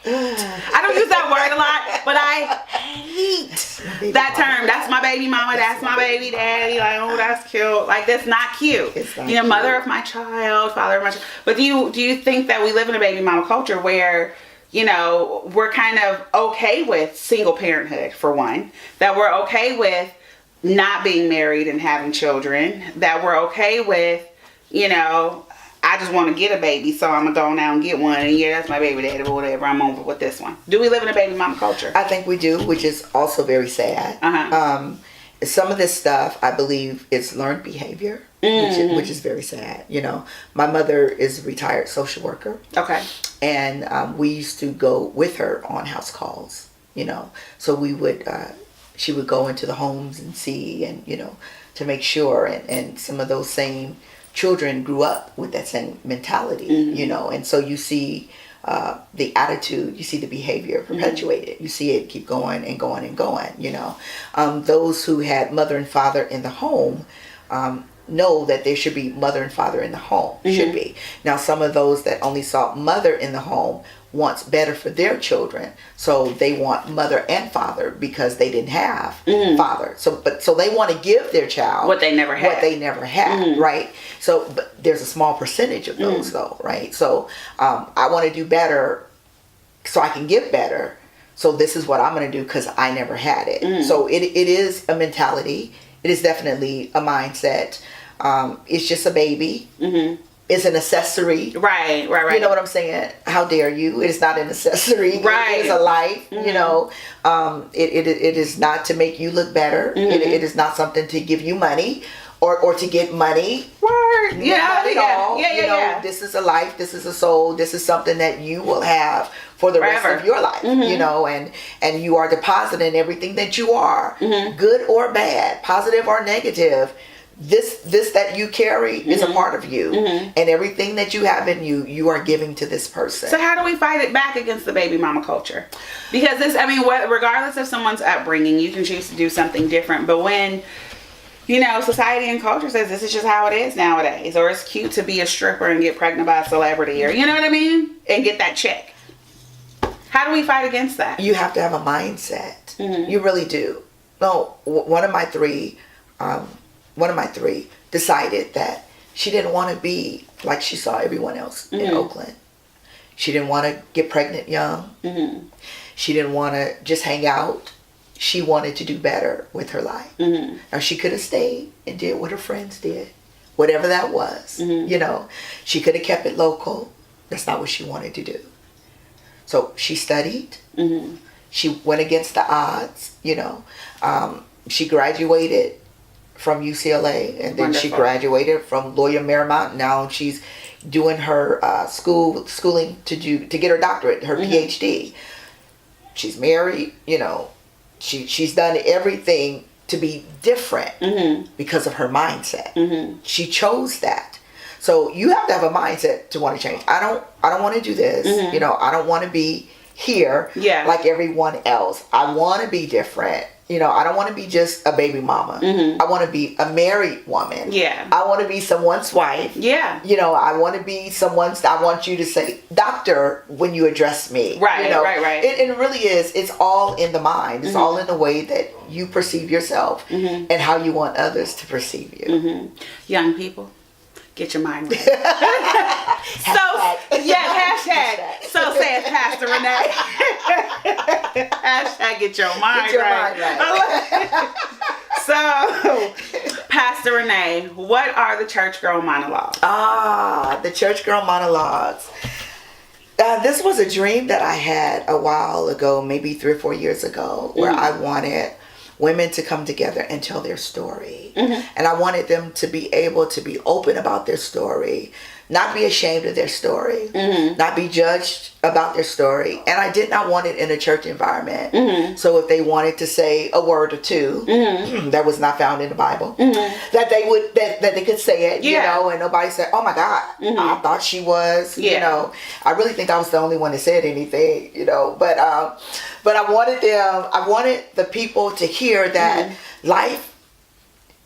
I don't use that word a lot, but I hate that term. That's my baby mama, that's my baby daddy. Like, oh, that's cute. Like, that's not cute. It's not cute. Mother of my child, father of my child. But do you think that we live in a baby mama culture where, we're kind of okay with single parenthood, for one, that we're okay with not being married and having children, that we're okay with, I just want to get a baby, so I'm going to go now and get one. And that's my baby daddy, or whatever. I'm over with this one. Do we live in a baby mama culture? I think we do, which is also very sad. Some of this stuff, I believe, is learned behavior, which is very sad. My mother is a retired social worker. Okay. And we used to go with her on house calls, So we would, she would go into the homes and see and, to make sure. And some of those same children grew up with that same mentality, and so you see the attitude, you see the behavior perpetuated, you see it keep going and going and going, those who had mother and father in the home know that there should be mother and father in the home, should be. Now, some of those that only saw mother in the home wants better for their children, so they want mother and father because they didn't have father. So they want to give their child what they never had. Right? So, but there's a small percentage of those though, right? So I want to do better, so I can give better. So this is what I'm going to do because I never had it. So it is a mentality. It is definitely a mindset. It's just a baby. It's an accessory. Right. You know what I'm saying? How dare you? It's not an accessory. Right. It is a life, It is not to make you look better. It is not something to give you money or to get money. Word. Not at all. Yeah. This is a life. This is a soul. This is something that you will have for the rest of your life, and you are depositing everything that you are, good or bad, positive or negative. This that you carry is a part of you, and everything that you have in you are giving to this person. So how do we fight it back against the baby mama culture? Because regardless of someone's upbringing, you can choose to do something different. But when, society and culture says this is just how it is nowadays, or it's cute to be a stripper and get pregnant by a celebrity, or you know what I mean, and get that check. How do we fight against that? You have to have a mindset. You really do. No, one of my three decided that she didn't want to be like she saw everyone else in Oakland. She didn't want to get pregnant young. She didn't want to just hang out. she wanted to do better with her life. Now, she could have stayed and did what her friends did, whatever that was. You know, she could have kept it local. That's not what she wanted to do. So she studied. She went against the odds, you know. She graduated from UCLA, and then she graduated from Loyola Marymount. Now she's doing her schooling to get her doctorate, her PhD. She's married, you know. She's done everything to be different because of her mindset. She chose that. So you have to have a mindset to want to change. I don't want to do this. You know, I don't want to be here like everyone else. I want to be different. You know, I don't want to be just a baby mama. I want to be a married woman. I want to be someone's wife. You know, I want to be someone's, I want you to say doctor when you address me. Right, you know? right. It really is. It's all in the mind. It's all in the way that you perceive yourself and how you want others to perceive you. Young people, get your mind right. Hashtag. So says Pastor Renee. Hashtag get your mind right. So, Pastor Renee, what are the Church Girl Monologues? The Church Girl Monologues. This was a dream that I had a while ago, maybe 3 or 4 years ago, where I wanted women to come together and tell their story. And I wanted them to be able to be open about their story, not be ashamed of their story, not be judged about their story. And I did not want it in a church environment. So if they wanted to say a word or two that was not found in the Bible, that they could say it, you know, and nobody said, oh my God, I thought she was, you know. I really think I was the only one that said anything, you know. But I wanted the people to hear that life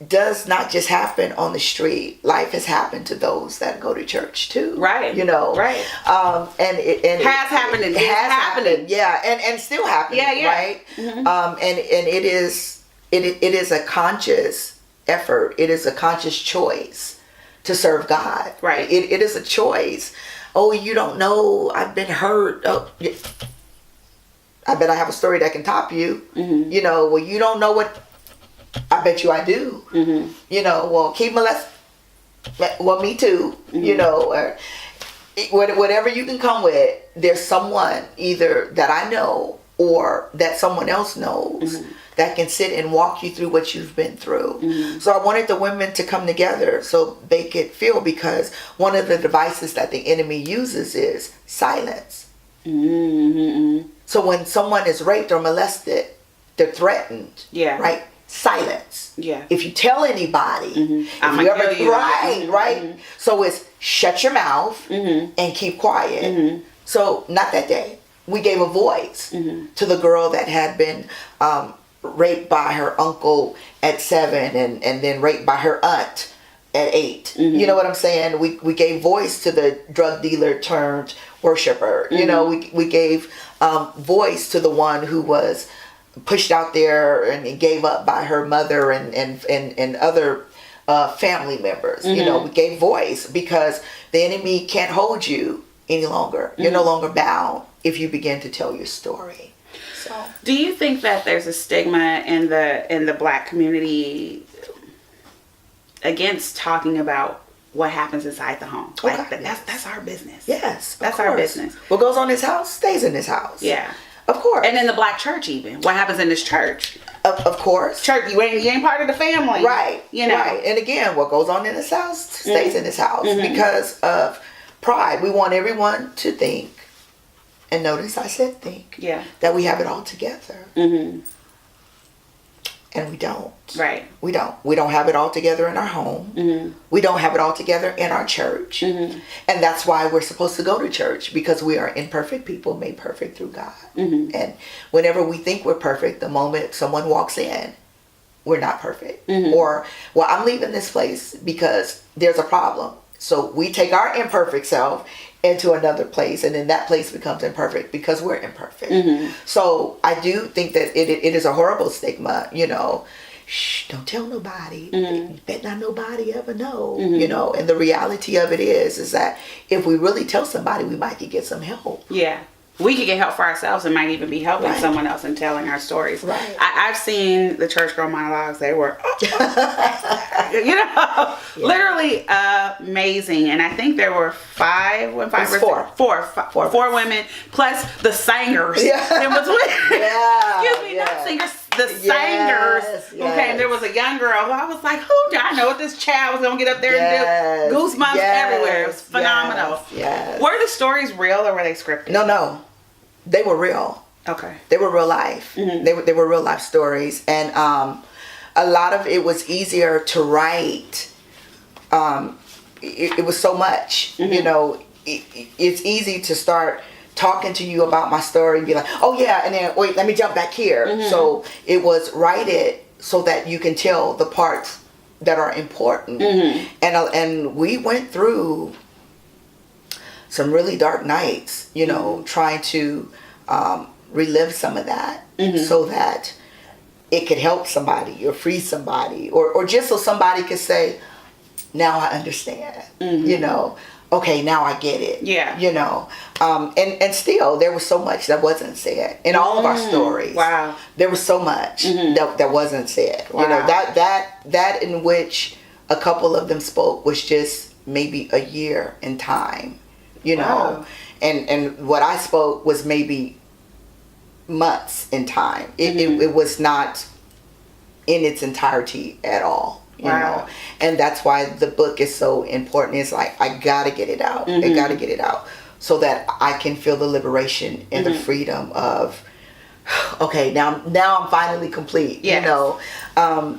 does not just happen on the street. Life has happened to those that go to church too. Right. You know. Right. And it has happened and is happening. Yeah. And still happening. Yeah. Right. And it is a conscious effort. It is a conscious choice to serve God. Right. It is a choice. Oh, you don't know. I've been hurt. Oh, I bet I have a story that can top you. You know. Well, you don't know what. I bet you I do. You know, well, keep molesting. Well, me too. You know, or whatever you can come with, there's someone either that I know or that someone else knows that can sit and walk you through what you've been through. So I wanted the women to come together so they could feel, because one of the devices that the enemy uses is silence. So when someone is raped or molested, they're threatened. Right? Silence. If you tell anybody, I'm gonna kill you. Right. So it's shut your mouth and keep quiet. So not that day. We gave a voice to the girl that had been raped by her uncle at 7 and then raped by her aunt at 8. You know what I'm saying? We gave voice to the drug dealer turned worshiper. You know, we gave voice to the one who was pushed out there and gave up by her mother and other family members. You know, we gave voice because the enemy can't hold you any longer. You're no longer bound if you begin to tell your story. So, do you think that there's a stigma in the Black community against talking about what happens inside the home? Like that's our business. Yes, that's our business. What goes on in this house stays in this house. Yeah. Of course. And in the Black church even. What happens in this church? Of course. Church, you ain't part of the family. Right. You know. Right. And again, what goes on in this house stays in this house because of pride. We want everyone to think, and notice I said think, that we have it all together. And we don't. Right. We don't. We don't have it all together in our home. We don't have it all together in our church. And that's why we're supposed to go to church, because we are imperfect people made perfect through God. And whenever we think we're perfect, the moment someone walks in, we're not perfect. Or, well, I'm leaving this place because there's a problem. So we take our imperfect self into another place, and then that place becomes imperfect because we're imperfect. So I do think that it is a horrible stigma, you know. Shh, don't tell nobody. You bet not nobody ever know, you know. And the reality of it is that if we really tell somebody, we might could get some help. we could get help for ourselves and might even be helping someone else and telling our stories. Right. I've seen the Church Girl monologues. They were, literally amazing. And I think there were four women plus the singers in between. Excuse me, not singers, the singers who came. There was a young girl who I was like, who do I know what this child was going to get up there and do? Goosebumps everywhere. It was phenomenal. Were the stories real or were they scripted? No. They were real. Okay. They were real life. Mm-hmm. They were real life stories. And a lot of it was easier to write. It was so much, it's easy to start talking to you about my story and be like, oh yeah, and then wait, let me jump back here. Mm-hmm. So it was write it so that you can tell the parts that are important. Mm-hmm. And we went through some really dark nights, trying to relive some of that so that it could help somebody or free somebody or just so somebody could say, now I understand, okay, now I get it. Yeah. And still there was so much that wasn't said in all of our stories. Wow. There was so much that wasn't said. Wow. That in which a couple of them spoke was just maybe a year in time. Wow. And what I spoke was maybe months in time. It was not in its entirety at all. You know, and that's why the book is so important. It's like I gotta get it out. I gotta get it out so that I can feel the liberation and the freedom of. Okay, now I'm finally complete. Yes.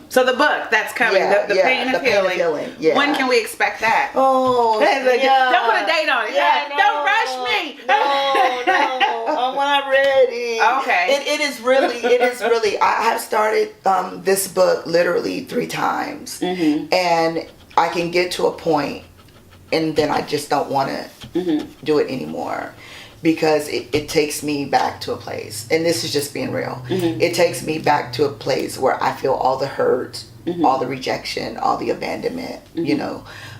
So the book that's coming, the Pain of Healing. Yeah. When can we expect that? Oh, don't put a date on it. Yeah, don't rush me. No. When I'm ready. Okay. It is really. I have started this book literally 3 times, and I can get to a point, and then I just don't want to do it anymore. Because it takes me back to a place, and this is just being real. It takes me back to a place where I feel all the hurt, all the rejection, all the abandonment,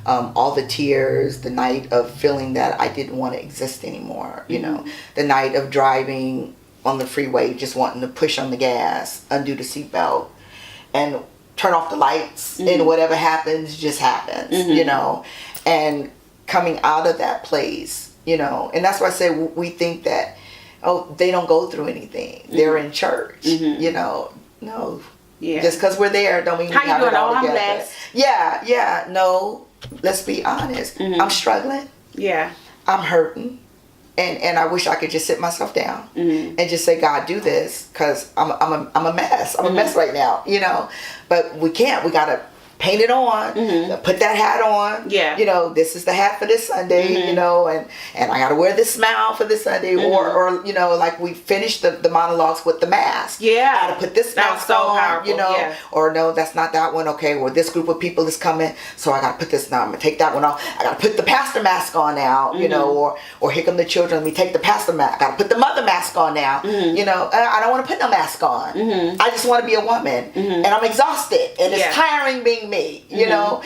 all the tears, the night of feeling that I didn't want to exist anymore, the night of driving on the freeway, just wanting to push on the gas, undo the seatbelt, and turn off the lights, and whatever happens, just happens, and coming out of that place. And that's why I say we think that, they don't go through anything. They're in church, no. Yeah. Just because we're there don't mean we have it all together. I'm blessed. Yeah, no. Let's be honest. I'm struggling. Yeah. I'm hurting. And I wish I could just sit myself down and just say, God, do this, because I'm a mess. I'm a mess right now, But we can't. We got to paint it on, put that hat on. Yeah. This is the hat for this Sunday, and I got to wear this smile for this Sunday, or like we finished the monologues with the mask. Yeah. I got to put this mask on, powerful, or no, that's not that one. Okay, well, this group of people is coming, so I got to put this, now I'm going to take that one off. I got to put the pastor mask on now, or here come the children, let me take the pastor mask. I got to put the mother mask on now. I don't want to put no mask on. I just want to be a woman, and I'm exhausted, and it's tiring being me, and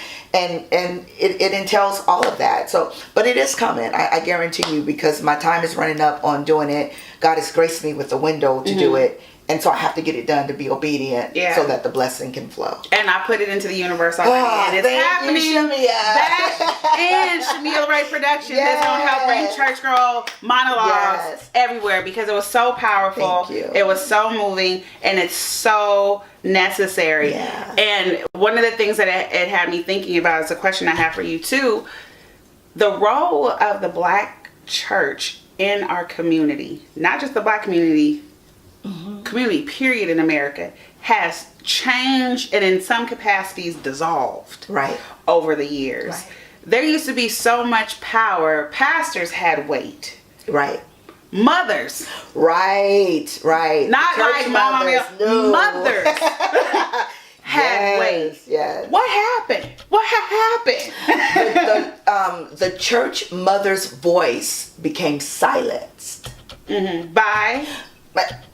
it entails all of that. So, but it is coming, I guarantee you, because my time is running up on doing it. God has graced me with the window to do it. And so I have to get it done to be obedient so that the blessing can flow. And I put it into the universe already. And it's happening. That and Chamia LaRae Productions is going to help bring Church Girl monologues everywhere, because it was so powerful. It was so moving, and it's so necessary. Yeah. And one of the things that it had me thinking about is a question I have for you too. The role of the Black church in our community, not just the Black community, community period in America, has changed and in some capacities dissolved over the years. There used to be so much power. Pastors had weight. Mothers. Not like mothers. Mothers had weight. Yes. What happened? The church mother's voice became silenced. By?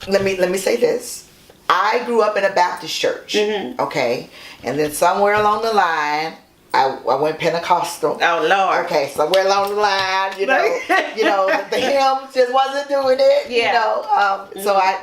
Let me say this. I grew up in a Baptist church, okay? And then somewhere along the line, I went Pentecostal. Oh Lord. Okay, somewhere along the line, you know, the hymns just wasn't doing it. Yeah. You know, so I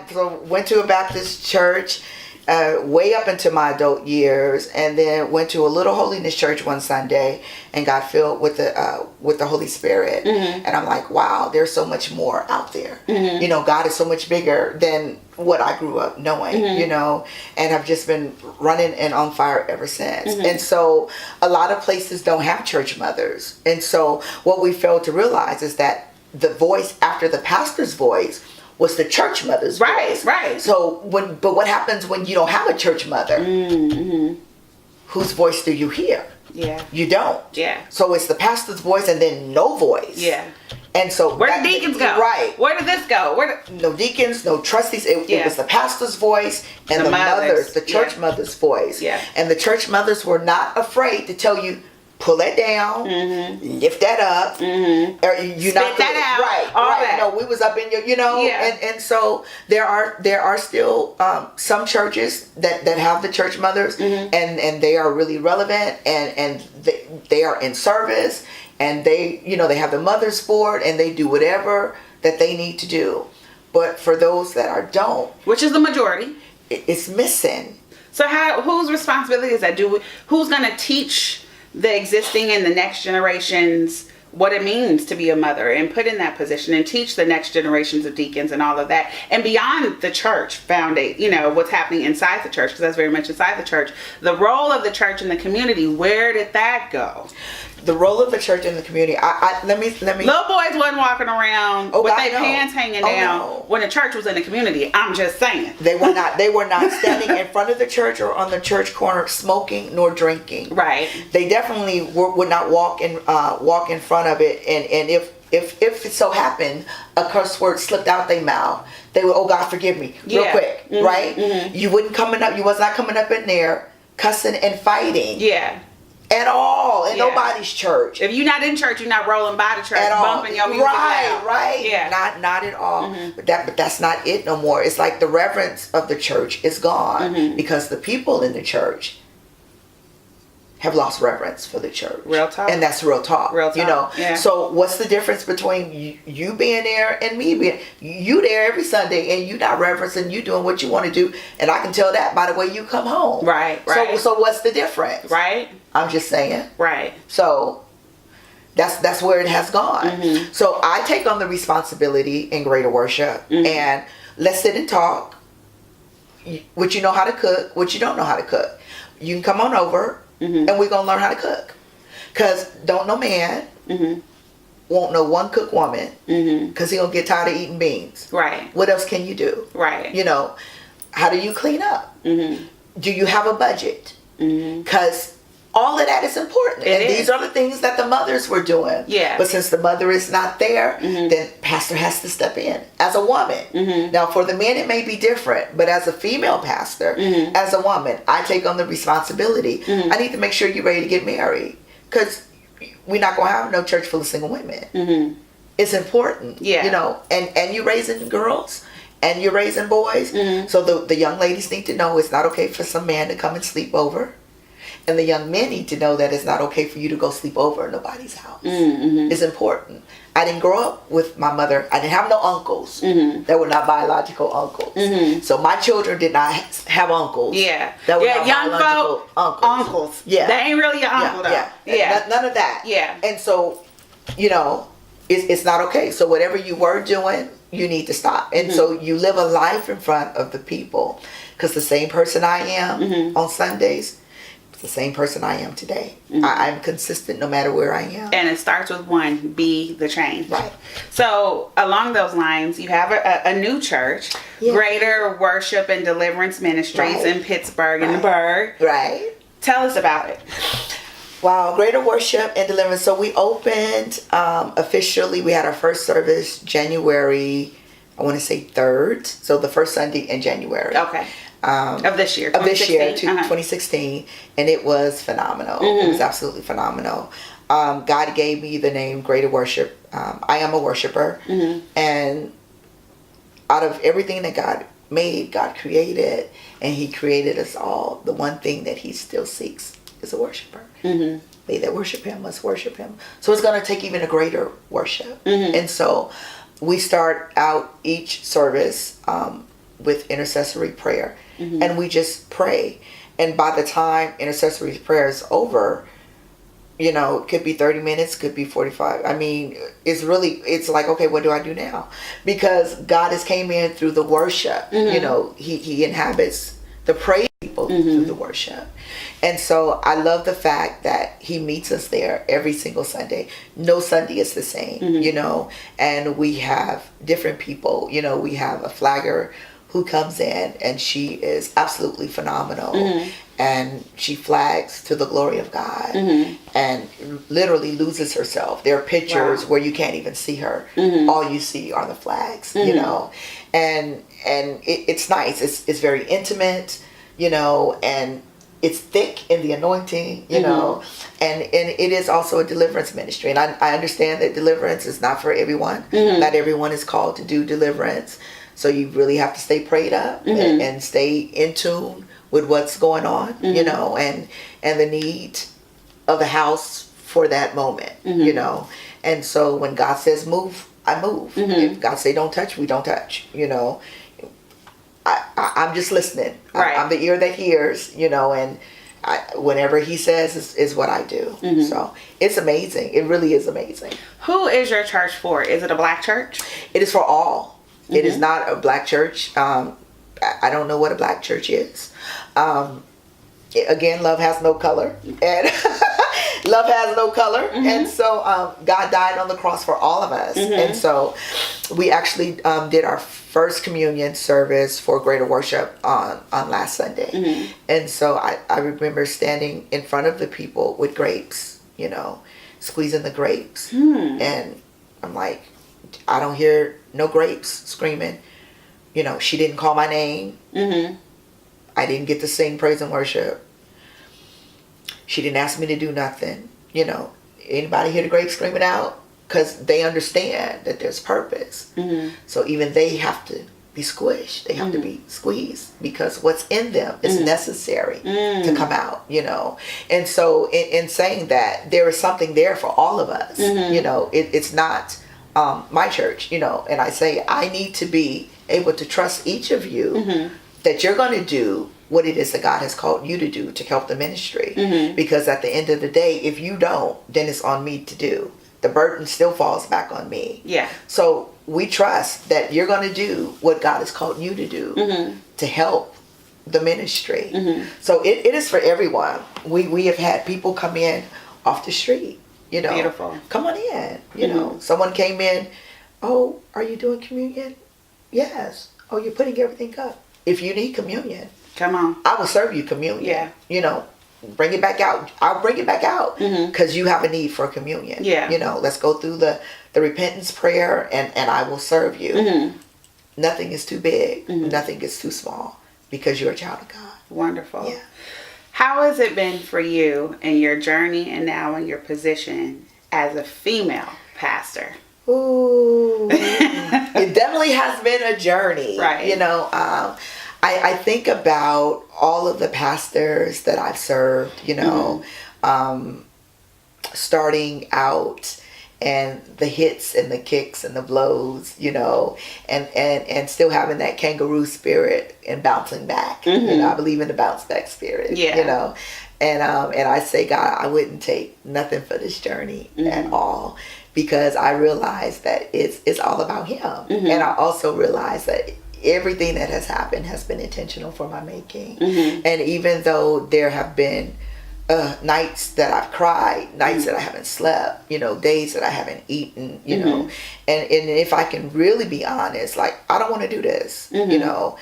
went to a Baptist church way up into my adult years, and then went to a little holiness church one Sunday and got filled with the Holy Spirit. And I'm like, wow, there's so much more out there. You know, God is so much bigger than what I grew up knowing, you know, and have just been running and on fire ever since. And so a lot of places don't have church mothers. And so what we failed to realize is that the voice after the pastor's voice was the church mother's voice. Right. So what happens when you don't have a church mother? Whose voice do you hear? Yeah. You don't. Yeah. So it's the pastor's voice and then no voice. Yeah. And so where did deacons go? Right. Where did this go? No deacons, no trustees. It was the pastor's voice and the mothers, the church mother's voice. Yeah. And the church mothers were not afraid to tell you, pull that down, lift that up, or you spit that out, right. No, we was up in your, you know, and so there are still some churches that have the church mothers, and they are really relevant, and they are in service, and they, you know, they have the mothers board, and they do whatever that they need to do. But for those that don't, which is the majority, it's missing. So whose responsibility is that? Who's going to teach the existing and the next generations what it means to be a mother and put in that position and teach the next generations of deacons and all of that, and beyond the church foundation, you know, what's happening inside the church, because that's very much inside the church, the role of the church in the community, where did that go? The role of the church in the community. Let me. Little boys wasn't walking around with their pants hanging down when the church was in the community. I'm just saying. They were not. They were not standing in front of the church or on the church corner smoking nor drinking. Right. They definitely would not walk in front of it. And if it so happened a curse word slipped out their mouth, they would, oh God, forgive me, real quick, right? You was not coming up in there cussing and fighting. Yeah. At all in nobody's church. If you're not in church, you're not rolling by the church at bumping your music loud. Right. Yeah. Not at all. But that's not it no more. It's like the reverence of the church is gone because the people in the church have lost reverence for the church. Real talk. And that's real talk. Real talk. You know. Yeah. So what's the difference between you being there and me being you there every Sunday and you not reverencing, you doing what you want to do, and I can tell that by the way you come home. Right. So what's the difference? Right. I'm just saying. Right. So that's where it has gone. So I take on the responsibility in greater worship, and let's sit and talk. What you know how to cook, what you don't know how to cook. You can come on over, and we're gonna learn how to cook. Cause don't no man won't know one cook woman, cause he gonna get tired of eating beans. Right. What else can you do? Right. You know, how do you clean up? Do you have a budget? Cause all of that is important. These are the things that the mothers were doing. Yeah. But since the mother is not there, then pastor has to step in as a woman. Now for the men it may be different, but as a female pastor, as a woman, I take on the responsibility. I need to make sure you're ready to get married. Because we're not going to have no church full of single women. It's important. Yeah. You know, and you're raising girls and you're raising boys. So the young ladies need to know it's not okay for some man to come and sleep over. And the young men need to know that it's not okay for you to go sleep over in nobody's house. It's important. I didn't grow up with my mother. I didn't have no uncles that were not biological uncles. So my children did not have uncles. Yeah. That were not young folk uncles. Yeah. They ain't really your uncle though. Yeah. None of that. Yeah. And so, you know, it's not okay. So whatever you were doing, you need to stop. And so you live a life in front of the people. Because the same person I am on Sundays, the same person I am today. I'm consistent no matter where I am. And it starts with one, be the change. Right. So along those lines, you have a new church, Greater Worship and Deliverance Ministries in Pittsburgh in the Burgh. Right. Tell us about it. Wow, Greater Worship and Deliverance. So we opened officially, we had our first service January, I want to say 3rd. So the first Sunday in January. Okay. Of this year, 2016, and it was phenomenal. It was absolutely phenomenal. God gave me the name Greater Worship. I am a worshiper, and out of everything that God made, God created, and He created us all. The one thing that He still seeks is a worshiper. They that worship him must worship him. So it's going to take even a greater worship. And so we start out each service with intercessory prayer. And we just pray. And by the time intercessory prayer is over, you know, it could be 30 minutes, could be 45. I mean, it's like, okay, what do I do now? Because God has came in through the worship. You know, he inhabits the praise people through the worship. And so I love the fact that he meets us there every single Sunday. No Sunday is the same, you know, and we have different people. You know, we have a flagger who comes in, and she is absolutely phenomenal. And she flags to the glory of God and literally loses herself. There are pictures where you can't even see her. All you see are the flags, you know, and it's nice. It's very intimate, you know, and it's thick in the anointing, you know, and it is also a deliverance ministry. And I understand that deliverance is not for everyone. Not everyone is called to do deliverance. So you really have to stay prayed up and stay in tune with what's going on, you know, and the need of the house for that moment, you know. And so when God says move, I move. If God say don't touch, we don't touch, you know. I'm just listening. Right. I'm the ear that hears, you know, and whenever he says is what I do. So it's amazing. It really is amazing. Who is your church for? Is it a black church? It is for all. It is not a black church. I don't know what a black church is. Again, love has no color. And love has no color. And so God died on the cross for all of us. And so we actually did our first communion service for Greater Worship on last Sunday. And so I remember standing in front of the people with grapes, you know, squeezing the grapes. And I'm like, I don't hear no grapes screaming. You know, she didn't call my name. I didn't get to sing praise and worship. She didn't ask me to do nothing. You know, anybody hear the grapes screaming out? Because they understand that there's purpose. So even they have to be squished. They have to be squeezed because what's in them is necessary to come out, you know. And so in saying that, there is something there for all of us. You know, it's not my church, you know. And I say I need to be able to trust each of you that you're going to do what it is that God has called you to do to help the ministry. Because at the end of the day, if you don't, then it's on me to do. The burden still falls back on me. Yeah. So we trust that you're going to do what God has called you to do to help the ministry. So it is for everyone. We have had people come in off the street, you know. Beautiful. Come on in, you know. Someone came in, oh, are you doing communion? Yes. Oh, you're putting everything up. If you need communion, come on. I will serve you communion. Yeah. You know, bring it back out. I'll bring it back out because you have a need for communion. Yeah. You know, let's go through the repentance prayer and I will serve you. Nothing is too big. Nothing is too small because you're a child of God. Wonderful. Yeah. How has it been for you in your journey and now in your position as a female pastor? Ooh, it definitely has been a journey. Right. You know, I think about all of the pastors that I've served, you know, starting out and the hits and the kicks and the blows, you know, and still having that kangaroo spirit and bouncing back. You know, I believe in the bounce back spirit, you know, and I say, God, I wouldn't take nothing for this journey at all. Because I realize that it's all about him. And I also realize that everything that has happened has been intentional for my making. And even though there have been nights that I've cried, nights that I haven't slept, you know, days that I haven't eaten, you know, and if I can really be honest, like, I don't want to do this, you know,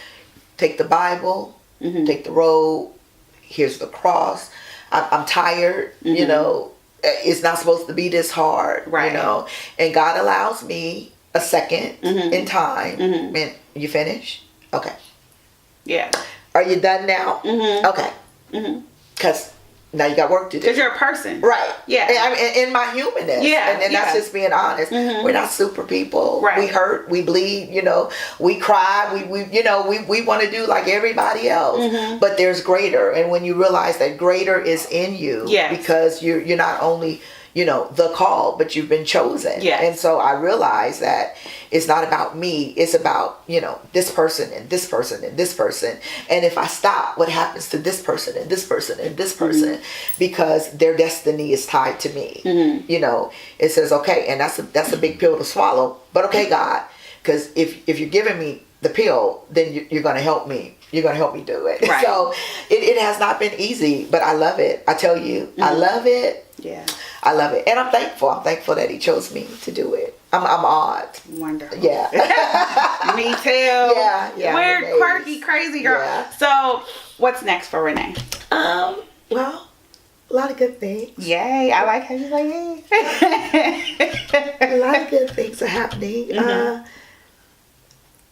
take the Bible, take the road, here's the cross. I'm tired, you know. It's not supposed to be this hard, right? You know, and God allows me a second in time. And you finish? Okay. Yeah. Are you done now? Okay. Because now you got work to do. Because you're a person. Right. Yeah. And, I mean, in my humanness. Yeah. And that's just being honest. We're not super people. Right. We hurt. We bleed. We cry. We want to do like everybody else. But there's greater. And when you realize that greater is in you, because you're not only the call, but you've been chosen. Yes. And so I realized that it's not about me. It's about, this person and this person and this person. And if I stop, what happens to this person and this person and this person? Because their destiny is tied to me. It says, okay, and that's a big pill to swallow. But okay, God, because if you're giving me the pill, then you're going to help me. You're going to help me do it. Right. So it has not been easy, but I love it. I tell you, I love it. Yeah. I love it. And I'm thankful. I'm thankful that he chose me to do it. I'm odd. Wonderful. Yeah. Me too. Yeah. Weird, Renee's. quirky, crazy girl. Yeah. So, what's next for Renee? Well, a lot of good things. Yay. I like how you like yay. A lot of good things are happening.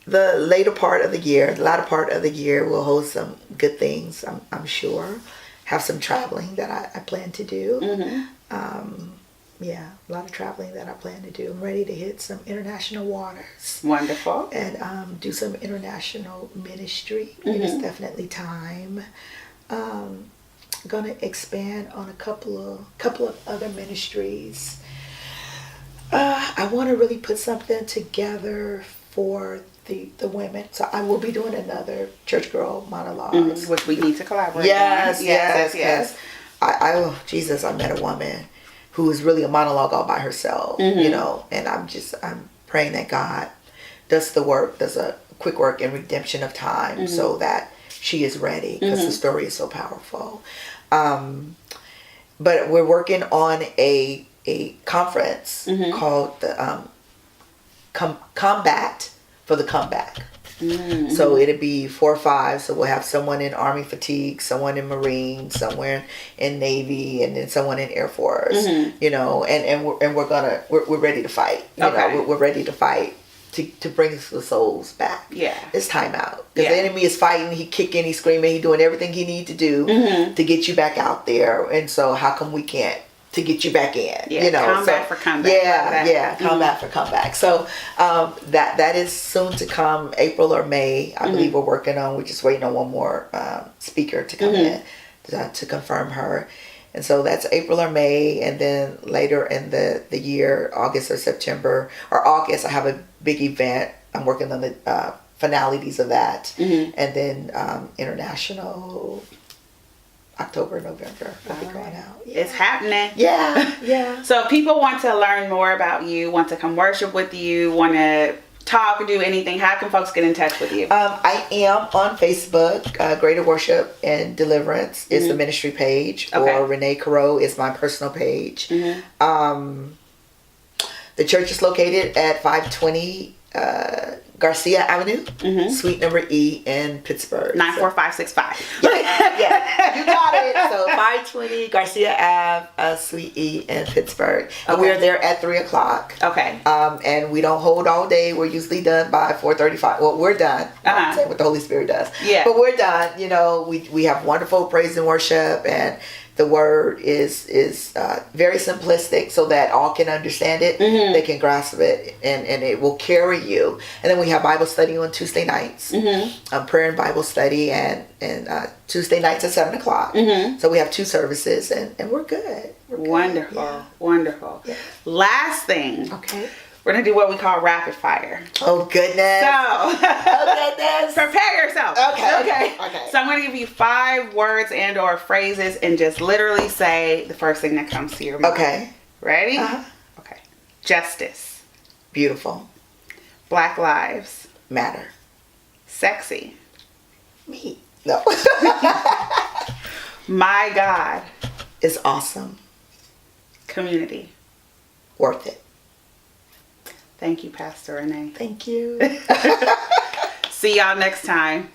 The latter part of the year will hold some good things, I'm sure. Have some traveling that I plan to do. A lot of traveling that I plan to do. I'm ready to hit some international waters. Wonderful. And do some international ministry. It is definitely time. Gonna expand on a couple of other ministries. I want to really put something together for the women. So I will be doing another Church Girl Monologues. Which we need to collaborate Yes. I met a woman who was really a monologue all by herself, and I'm praying that God does a quick work in redemption of time so that she is ready, because the story is so powerful. But we're working on a conference called the Combat for the Comeback. So it'll be 4 or 5. So we'll have someone in Army fatigue, someone in Marine, someone in Navy, and then someone in Air Force. And we're ready to fight. We're ready to fight to bring the souls back. Yeah, it's time out, because the enemy is fighting. He kicking, he's screaming, he's doing everything he needs to do to get you back out there. And so how come we can't? To get you back in, combat for comeback. Combat for comeback. So that is soon to come, April or May. I believe we're working on. We're just waiting on one more speaker to come in to confirm her. And so that's April or May, and then later in the year, August or September or August, I have a big event. I'm working on the finalities of that, and then international. October, November, we'll be going out. It's happening. Yeah. So if people want to learn more about you, want to come worship with you, want to talk or do anything, how can folks get in touch with you? I am on Facebook. Greater Worship and Deliverance is the ministry page, or Renee Cureaux is my personal page. The church is located at 520 Garcia Avenue, Suite number E in Pittsburgh. 94565. Yeah, you got it. So 520 Garcia Ave, Suite E in Pittsburgh. And we're there at 3:00. Okay. And we don't hold all day. We're usually done by 4:35. Well, we're done. I'll say what the Holy Spirit does. Yeah. But we're done. We have wonderful praise and worship, and the word is very simplistic so that all can understand it. They can grasp it, and it will carry you. And then we have Bible study on Tuesday nights, prayer and Bible study, and Tuesday nights at 7:00. So we have 2 services, and we're good. Wonderful. Wonderful. Yeah. Last thing. Okay. We're going to do what we call rapid fire. Oh, goodness. Prepare yourself. Okay. So I'm going to give you 5 words and or phrases, and just literally say the first thing that comes to your mind. Okay. Ready? Okay. Justice. Beautiful. Black lives. Matter. Sexy. Me. No. My God. Is awesome. Community. Worth it. Thank you, Pastor Renee. Thank you. See y'all next time.